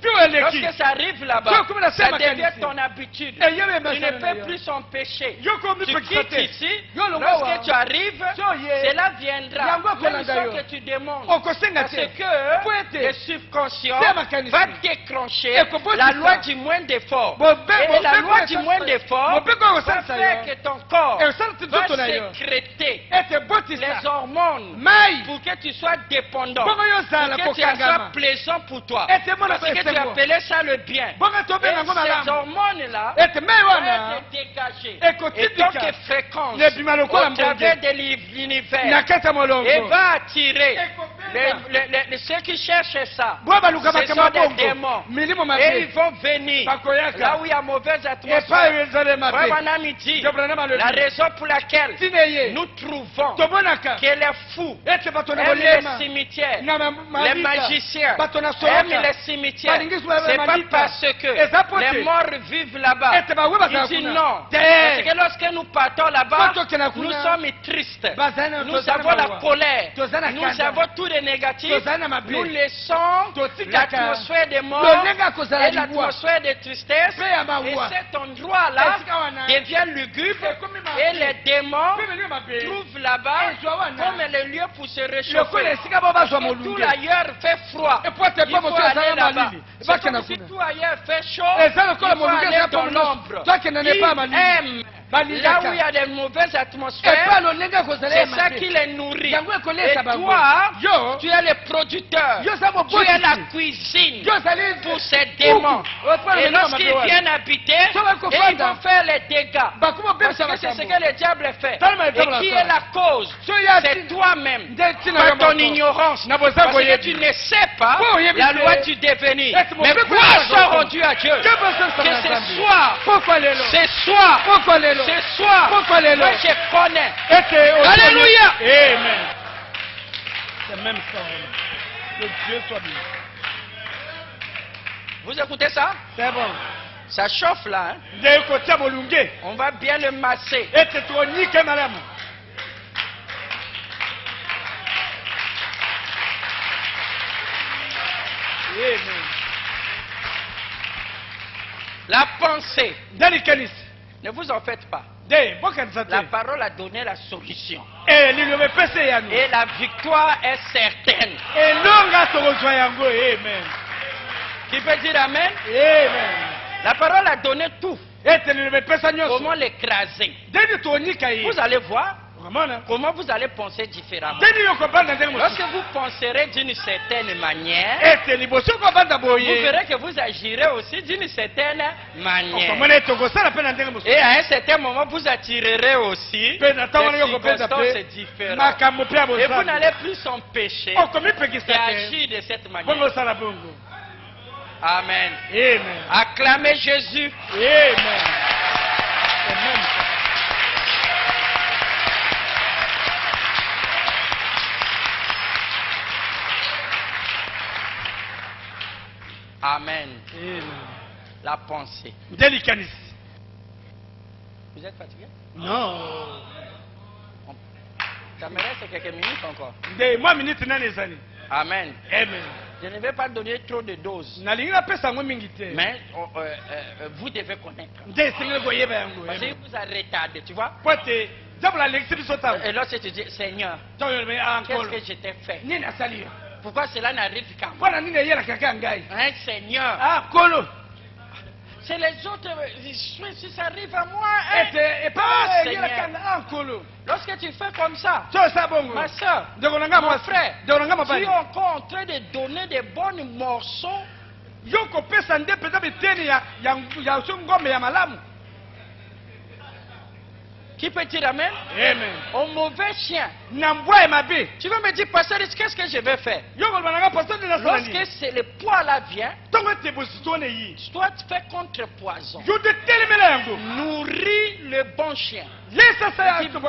Lorsque ça arrive là-bas, ça devient ton habitude. Tu ne peux plus s'empêcher. Tu quittes ici, lorsque tu arrives, cela viendra. Même sans que tu demandes. Parce que le subconscient va déclencher la loi du moins d'effort. Et la loi du moins d'effort va faire que ton corps va sécréter les hormones pour que tu sois dépendant, pour que ça soit plaisant pour toi. Parce que tu appelais ça le bien. Et ces hormones-là vont être dégagées. Et tant que fréquence au travers de l'univers et va attirer ceux qui cherchent ça. Ce sont des démons. Et ils vont venir là où il y a mauvaise atmosphère. La raison pour laquelle nous trouvons que les fous aiment les cimetières, les magiciens aiment les cimetières, c'est pas parce que les morts vivent là-bas. Il dit non. Parce que lorsque nous partons là-bas, nous sommes tristes. Nous avons la colère. Nous avons tout de négatif. Nous laissons l'atmosphère des morts et l'atmosphère de tristesse. Et cet endroit-là devient lugubre. Et les démons trouvent là-bas comme le lieu pour se réchauffer. Tout ailleurs fait froid. Il faut aller là-bas. C'est comme si tout ailleurs fait chaud. Il faut aller dans l'ombre. Qui aime là où il y a des mauvaises atmosphères, c'est ça qui les nourrit. Et toi, tu es le producteur, tu es la cuisine pour ces démons. Et lorsqu'ils viennent habiter, ils vont faire les dégâts. Parce que c'est ce que le diable fait. Et qui est la cause? C'est toi-même, par ton ignorance. Parce que tu ne sais pas la loi du devenir. Mais gloire soit rendue à Dieu. Que ce soir, ce soir, moi je connais. Alléluia. Amen. C'est même ça. Que Dieu soit béni. Vous écoutez ça? C'est bon. Ça chauffe là. Hein? On va bien le masser. La pensée. Ne vous en faites pas. La parole a donné la solution. Et la victoire est certaine. Qui peut dire amen? La parole a donné tout. Comment l'écraser? Vous allez voir comment vous allez penser différemment. Lorsque vous penserez d'une certaine manière, vous verrez que vous agirez aussi d'une certaine manière. Et à un certain moment, vous attirerez aussi des circonstances différentes. Et vous n'allez plus s'empêcher d'agir de cette manière. Amen. Acclamez Jésus. Amen. Amen. La pensée. Vous êtes fatigué? Non. Ça me reste quelques minutes encore. Amen. Je ne vais pas donner trop de doses. Mais vous devez connaître. Parce que vous avez retardé, tu vois. Et lorsque tu dis, Seigneur, qu'est-ce que je t'ai fait? Pourquoi cela n'arrive qu'à moi? Hein, Seigneur. C'est les autres. Si ça arrive à moi, hein? Seigneur. Lorsque tu fais comme ça, ma soeur, mon frère, tu es encore en train de donner des bons morceaux. Qui peut dire amen? Amen. Au mauvais chien. Tu vas me dire, pasteur, qu'est-ce que je vais faire? Lorsque le poids là vient, toi tu fais contre-poison. Nourris le bon chien. Dis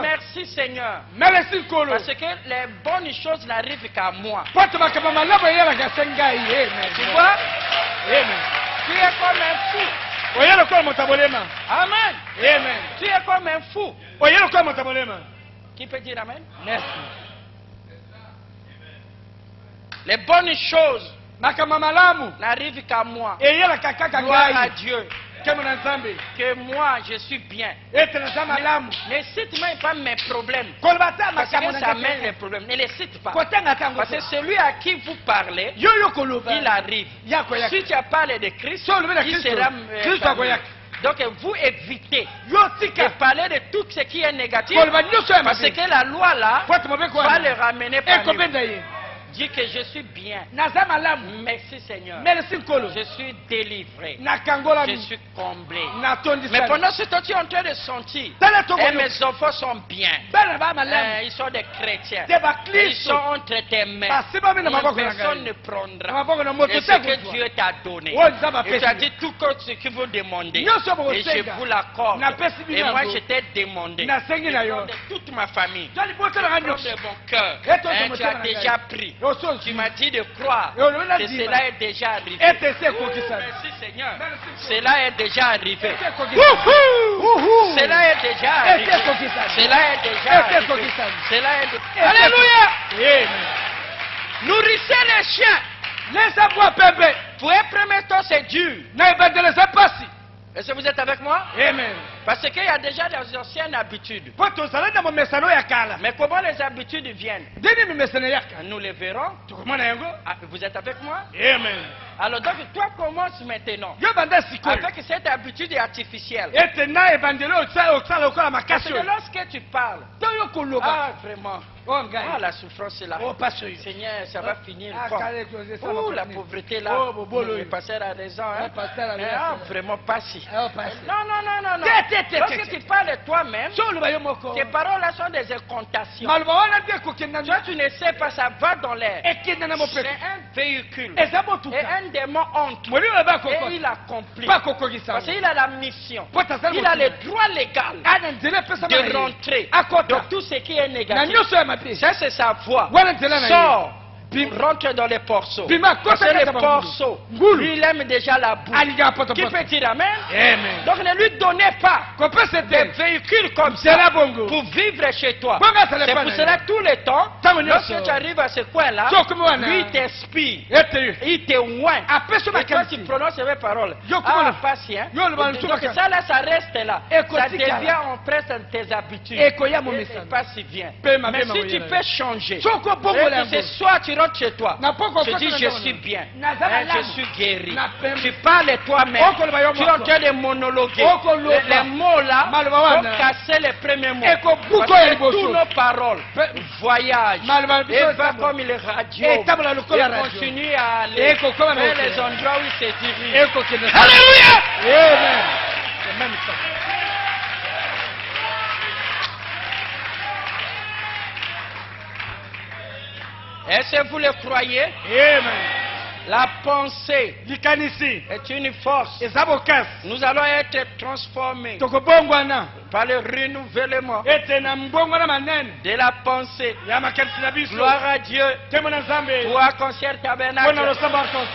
merci Seigneur. Parce que les bonnes choses n'arrivent qu'à moi. Tu vois? Tu es comme un fou. Amen. Tu es comme un fou. Qui peut dire amen? Merci. Les bonnes choses n'arrivent qu'à moi. Gloire à Dieu. Que moi je suis bien. Ne cite même pas mes problèmes. Parce que ça mène les problèmes. Ne les cite pas. Parce que celui à qui vous parlez, il arrive. Si tu as parlé de Christ, il sera donc vous évitez de parler de tout ce qui est négatif. Parce que la loi là va le ramener par nous. Dis que je suis bien. Merci Seigneur. Je suis délivré. Je suis comblé. Mais pendant ce temps, tu es en train de sentir. Et mes enfants sont bien. Ils sont des chrétiens. Ils sont entre tes mains. Personne ne prendra. Et ce que Dieu t'a donné. Il t'a dit tout ce que vous demandez. Et je vous l'accorde. Et moi je t'ai demandé. De toute ma famille. De mon cœur. Tu as déjà pris. Tu m'as dit de croire que cela est déjà arrivé. Merci Seigneur. Cela est déjà arrivé. Cela est déjà arrivé. Cela est déjà arrivé. Cela est déjà... Alléluia. Nourrissez les chiens. Pour un premier temps, c'est dur. Est-ce que vous êtes avec moi? Amen. Parce qu'il y a déjà des anciennes habitudes. Mais comment les habitudes viennent? Nous les verrons. Vous êtes avec moi? Amen. Alors donc toi commence maintenant avec cette habitude artificielle. Parce que lorsque tu parles, vraiment, la souffrance est là. Seigneur, ça va finir quand? La pauvreté là. Le pasteur a raison. Vraiment pas si. Non. Lorsque tu parles de toi-même, tes paroles là sont des incantations. Toi tu ne sais pas, ça va dans l'air. C'est un véhicule. Et un démon entre. Et il accomplit. Parce qu'il a la mission. Il a le droit légal de rentrer dans tout ce qui est négatif. Ça c'est sa voix. Sors rentre dans les porceaux. Parce que les porceaux, lui, il aime déjà la boue. Qui peut dire amen? Donc ne lui donnez pas des véhicules comme ça pour vivre chez toi. C'est pour cela tous les temps, lorsque tu arrives à ce coin-là, lui t'inspire, il te oint. Et toi tu prononces les paroles. Ah, patient. Donc ça là, ça reste là. Ça devient en presque tes habitudes. C'est pas si bien. Mais si tu peux changer, ce soir tu rentres chez toi, tu dis je suis bien, je suis guéri. Tu parles toi-même, tu es en train de monologuer. Les mots là vont casser les premiers mots. Parce que toutes nos paroles voyagent et va comme les radios et continue à aller vers les endroits où il se dirige. Alléluia! Amen. C'est même ça. Est-ce que vous le croyez? Amen. La pensée est une force. Nous allons être transformés par le renouvellement de la pensée. Gloire à Dieu pour un concert tabernacle.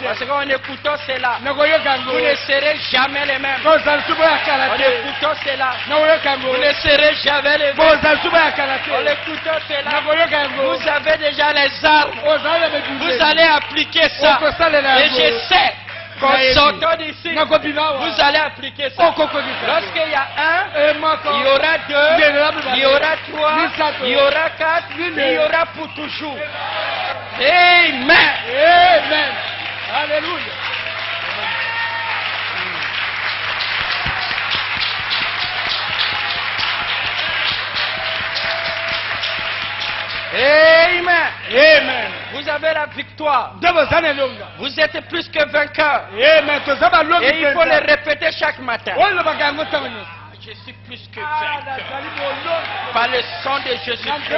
Parce qu'en écoutant cela, vous ne serez jamais les mêmes. En écoutant cela, vous ne serez jamais les mêmes. En écoutant cela, vous avez déjà les armes. Vous allez appliquer ça. Et je sais qu'en sortant d'ici, vous allez appliquer ça. Lorsqu'il y a un, il y aura deux, il y aura trois, il y aura quatre, il y aura pour toujours. Amen. Amen. Alléluia. Amen. Amen. Vous avez la victoire. Vous êtes plus que vainqueurs. Et il faut le répéter chaque matin. Je suis plus que vainqueur par le sang de Jésus-Christ.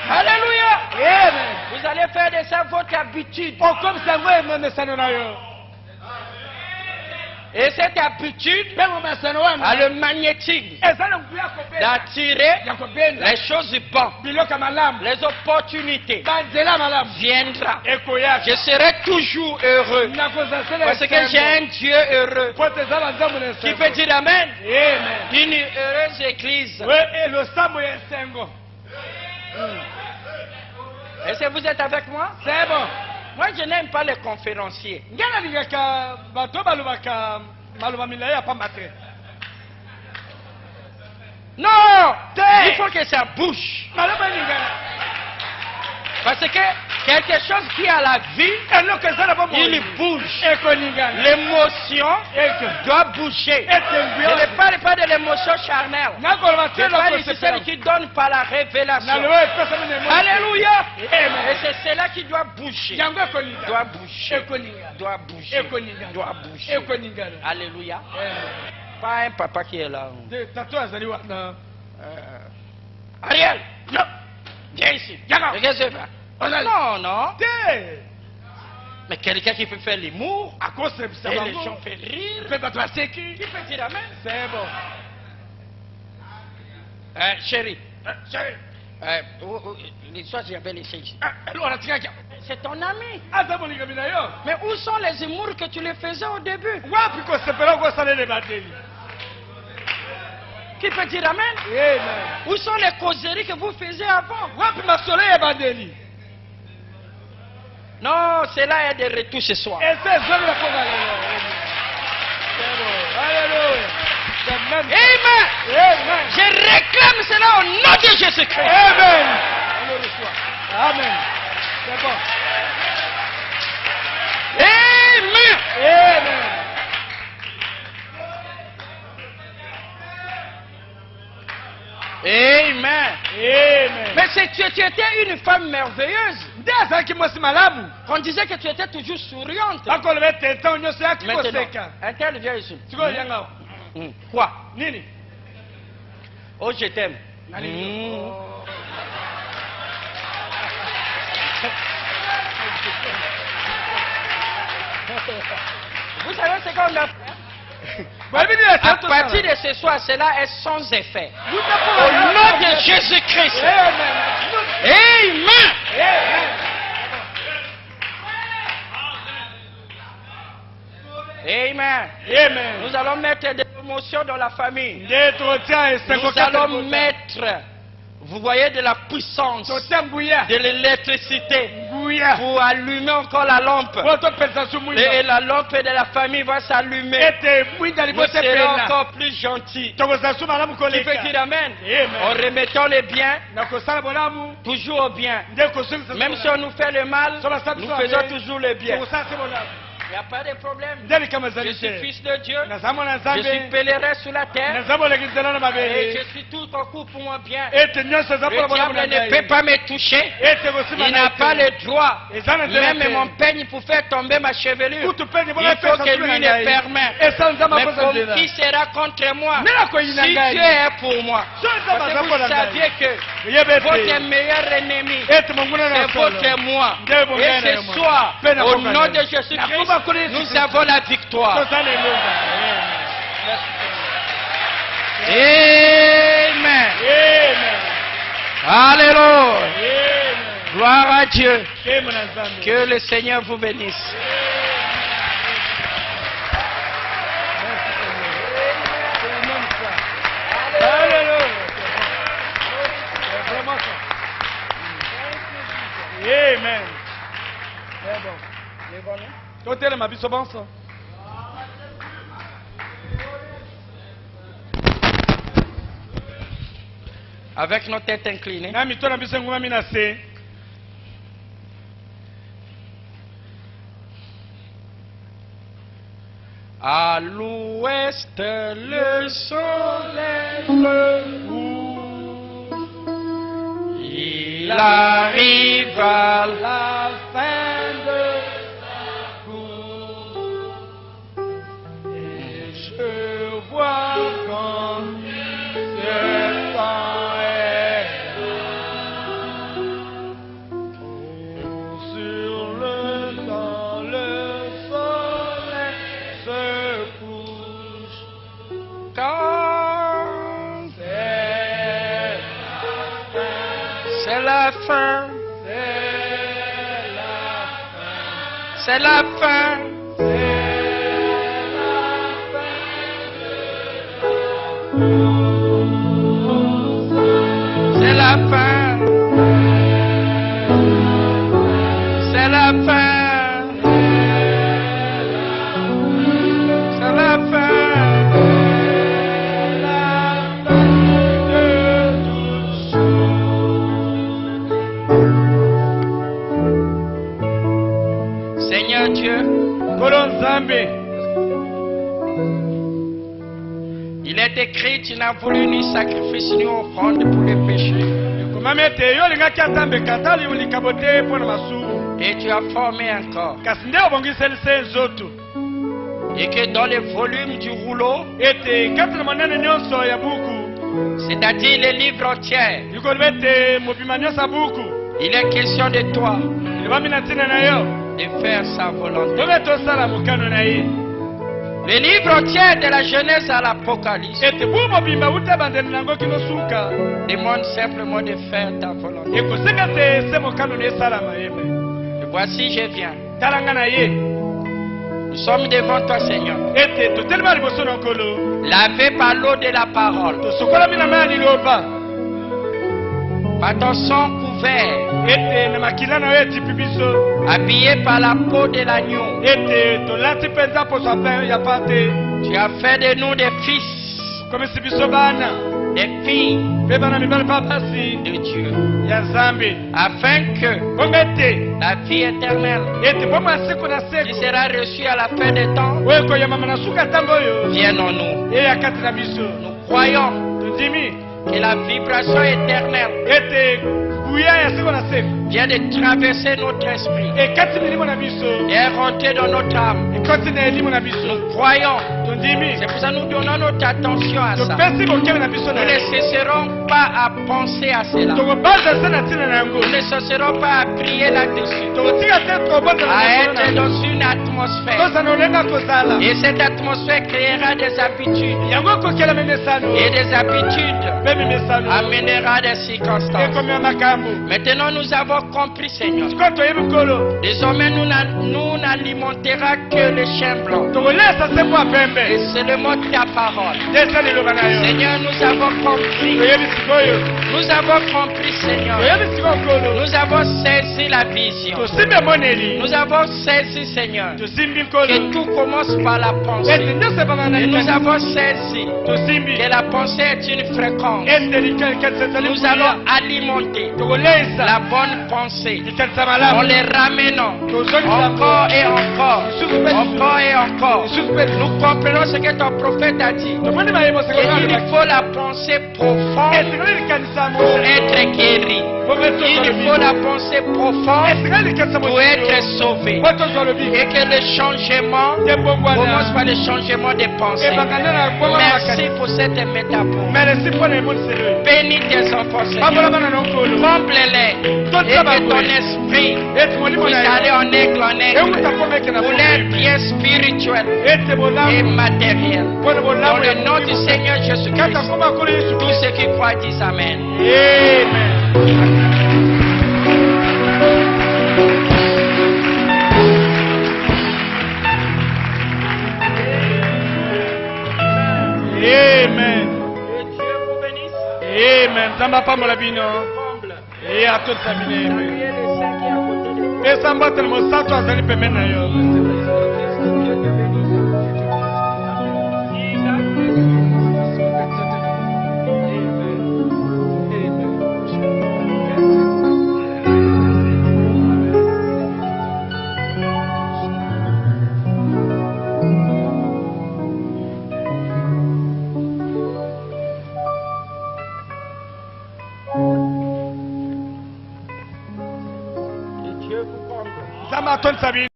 Alléluia. Amen. Vous allez faire de ça votre habitude. Et cette habitude a le magnétisme d'attirer les choses bonnes, les opportunités viendra. Je serai toujours heureux parce que j'ai un Dieu heureux qui peut dire amen. Une heureuse église. Est-ce que vous êtes avec moi? C'est bon. Moi, je n'aime pas les conférenciers. Non! Il faut que ça bouge. Parce que quelque chose qui a la vie, il bouge. L'émotion doit bouger. Je ne parle pas de l'émotion charnelle. Je parle de celle qui donne par la révélation. Alléluia. Et c'est cela qui doit bouger. Doit bouger. Doit bouger. Doit bouger. Alléluia. Pas un papa qui est là. Ariel, non. Viens ici. Qu'est-ce que tu fais? Non, non. Mais quelqu'un qui peut faire l'humour, et les gens font rire, qui peut dire amen? C'est bon. Chérie, l'histoire j'avais laissé ici. C'est ton ami. Mais où sont les humours que tu les faisais au début? Qui peut dire amen? Amen. Où sont les causeries que vous faisiez avant? Non, cela est de retour ce soir. Amen. Amen. Je réclame cela au nom de Jésus-Christ. Amen. Amen. C'est bon. Amen. Amen. Amen. Amen. Mais tu étais une femme merveilleuse. On disait que tu étais toujours souriante. Maintenant, un tel vient ici. Quoi? Oh, je t'aime. Vous savez ce qu'on a fait? À partir de ce soir, cela est sans effet. Au nom de Jésus-Christ. Amen. Amen. Amen. Nous allons mettre des promotions dans la famille. Nous allons mettre, vous voyez, de la puissance, de l'électricité pour allumer encore la lampe. Et la lampe de la famille va s'allumer. Vous serez encore plus gentil. Qui fait qu'il amène. En remettant les biens, toujours au bien. Même si on nous fait le mal, nous faisons toujours le bien. Il n'y a pas de problème. Je suis fils de Dieu. Je suis pèlerin sur la terre. Et je suis tout en coup pour mon bien. Le diable ne peut pas me toucher. Il n'a pas le droit. Même mon peigne pour faire tomber ma chevelure. Il faut que lui le permette. Mais pour qui sera contre moi si Dieu est pour moi? Parce que vous saviez que votre meilleur ennemi, c'est votre moi. Et ce soir, au nom de Jésus-Christ, nous avons la victoire. Amen. Alléluia. Gloire à Dieu. Que le Seigneur vous bénisse. Amen. Avec nos têtes inclinées. À l'ouest, le soleil il arrive à la fin de sa course. Et je vois quand ce temps est là. Sur le temps, le soleil se couche. Quand c'est la fin. C'est la fin. C'est la fin. C'est la fin. C'est la fin. Seigneur Dieu, il est écrit, tu n'as voulu ni sacrifice ni offrande pour les péchés. Et tu as formé encore. Et que dans les volumes du rouleau, c'est-à-dire les livres entiers, il est question de toi, de faire sa volonté. Le livre entier de la Genèse à l'Apocalypse demande simplement de faire ta volonté. Et voici, je viens. Nous sommes devant toi, Seigneur. Lavé par l'eau de la parole. Par ton sang couvert. Habillé par la peau de l'agneau. Tu as fait de nous des fils, des filles de Dieu, afin que la vie éternelle qui sera reçue à la fin des temps vienne en nous. Nous croyons que la vibration éternelle vient de traverser notre esprit et est rentrée dans notre âme. Nous croyons. C'est pour ça que nous donnons notre attention à ça. Nous ne cesserons pas à penser à cela. Nous ne cesserons pas à prier là-dessus. À être dans une atmosphère. Et cette atmosphère créera des habitudes. Et des habitudes amènera des circonstances. Maintenant nous avons compris, Seigneur. Désormais nous n'alimentera que le chien blanc. Et c'est le mot de ta parole. Seigneur, nous avons compris. Nous avons compris, Seigneur. Nous avons saisi la vision. Nous avons saisi, Seigneur, que tout commence par la pensée. Et nous avons saisi que la pensée est une fréquence. Nous allons alimenter la bonne pensée en les ramenant encore et encore, encore et encore. Nous comprenons ce que ton prophète a dit. Il faut la pensée profonde pour être guéri. Il faut la pensée profonde pour être sauvé. Et que le changement commence par le changement des pensées. Merci pour cette métaphore. Bénis tes enfants, Seigneur. Comble-les. Et que ton esprit puisse aller en aigle en aigle pour leur bien spirituel et matériel. Dans le nom du Seigneur Jésus-Christ, tous ceux qui croient disent Amen. Amen. Amen. Que Dieu vous bénisse. Amen. Zamba pa molabino. Et à toute sa vie. Et samba tellement ça toi zali pemena yo. Zama ton sabi.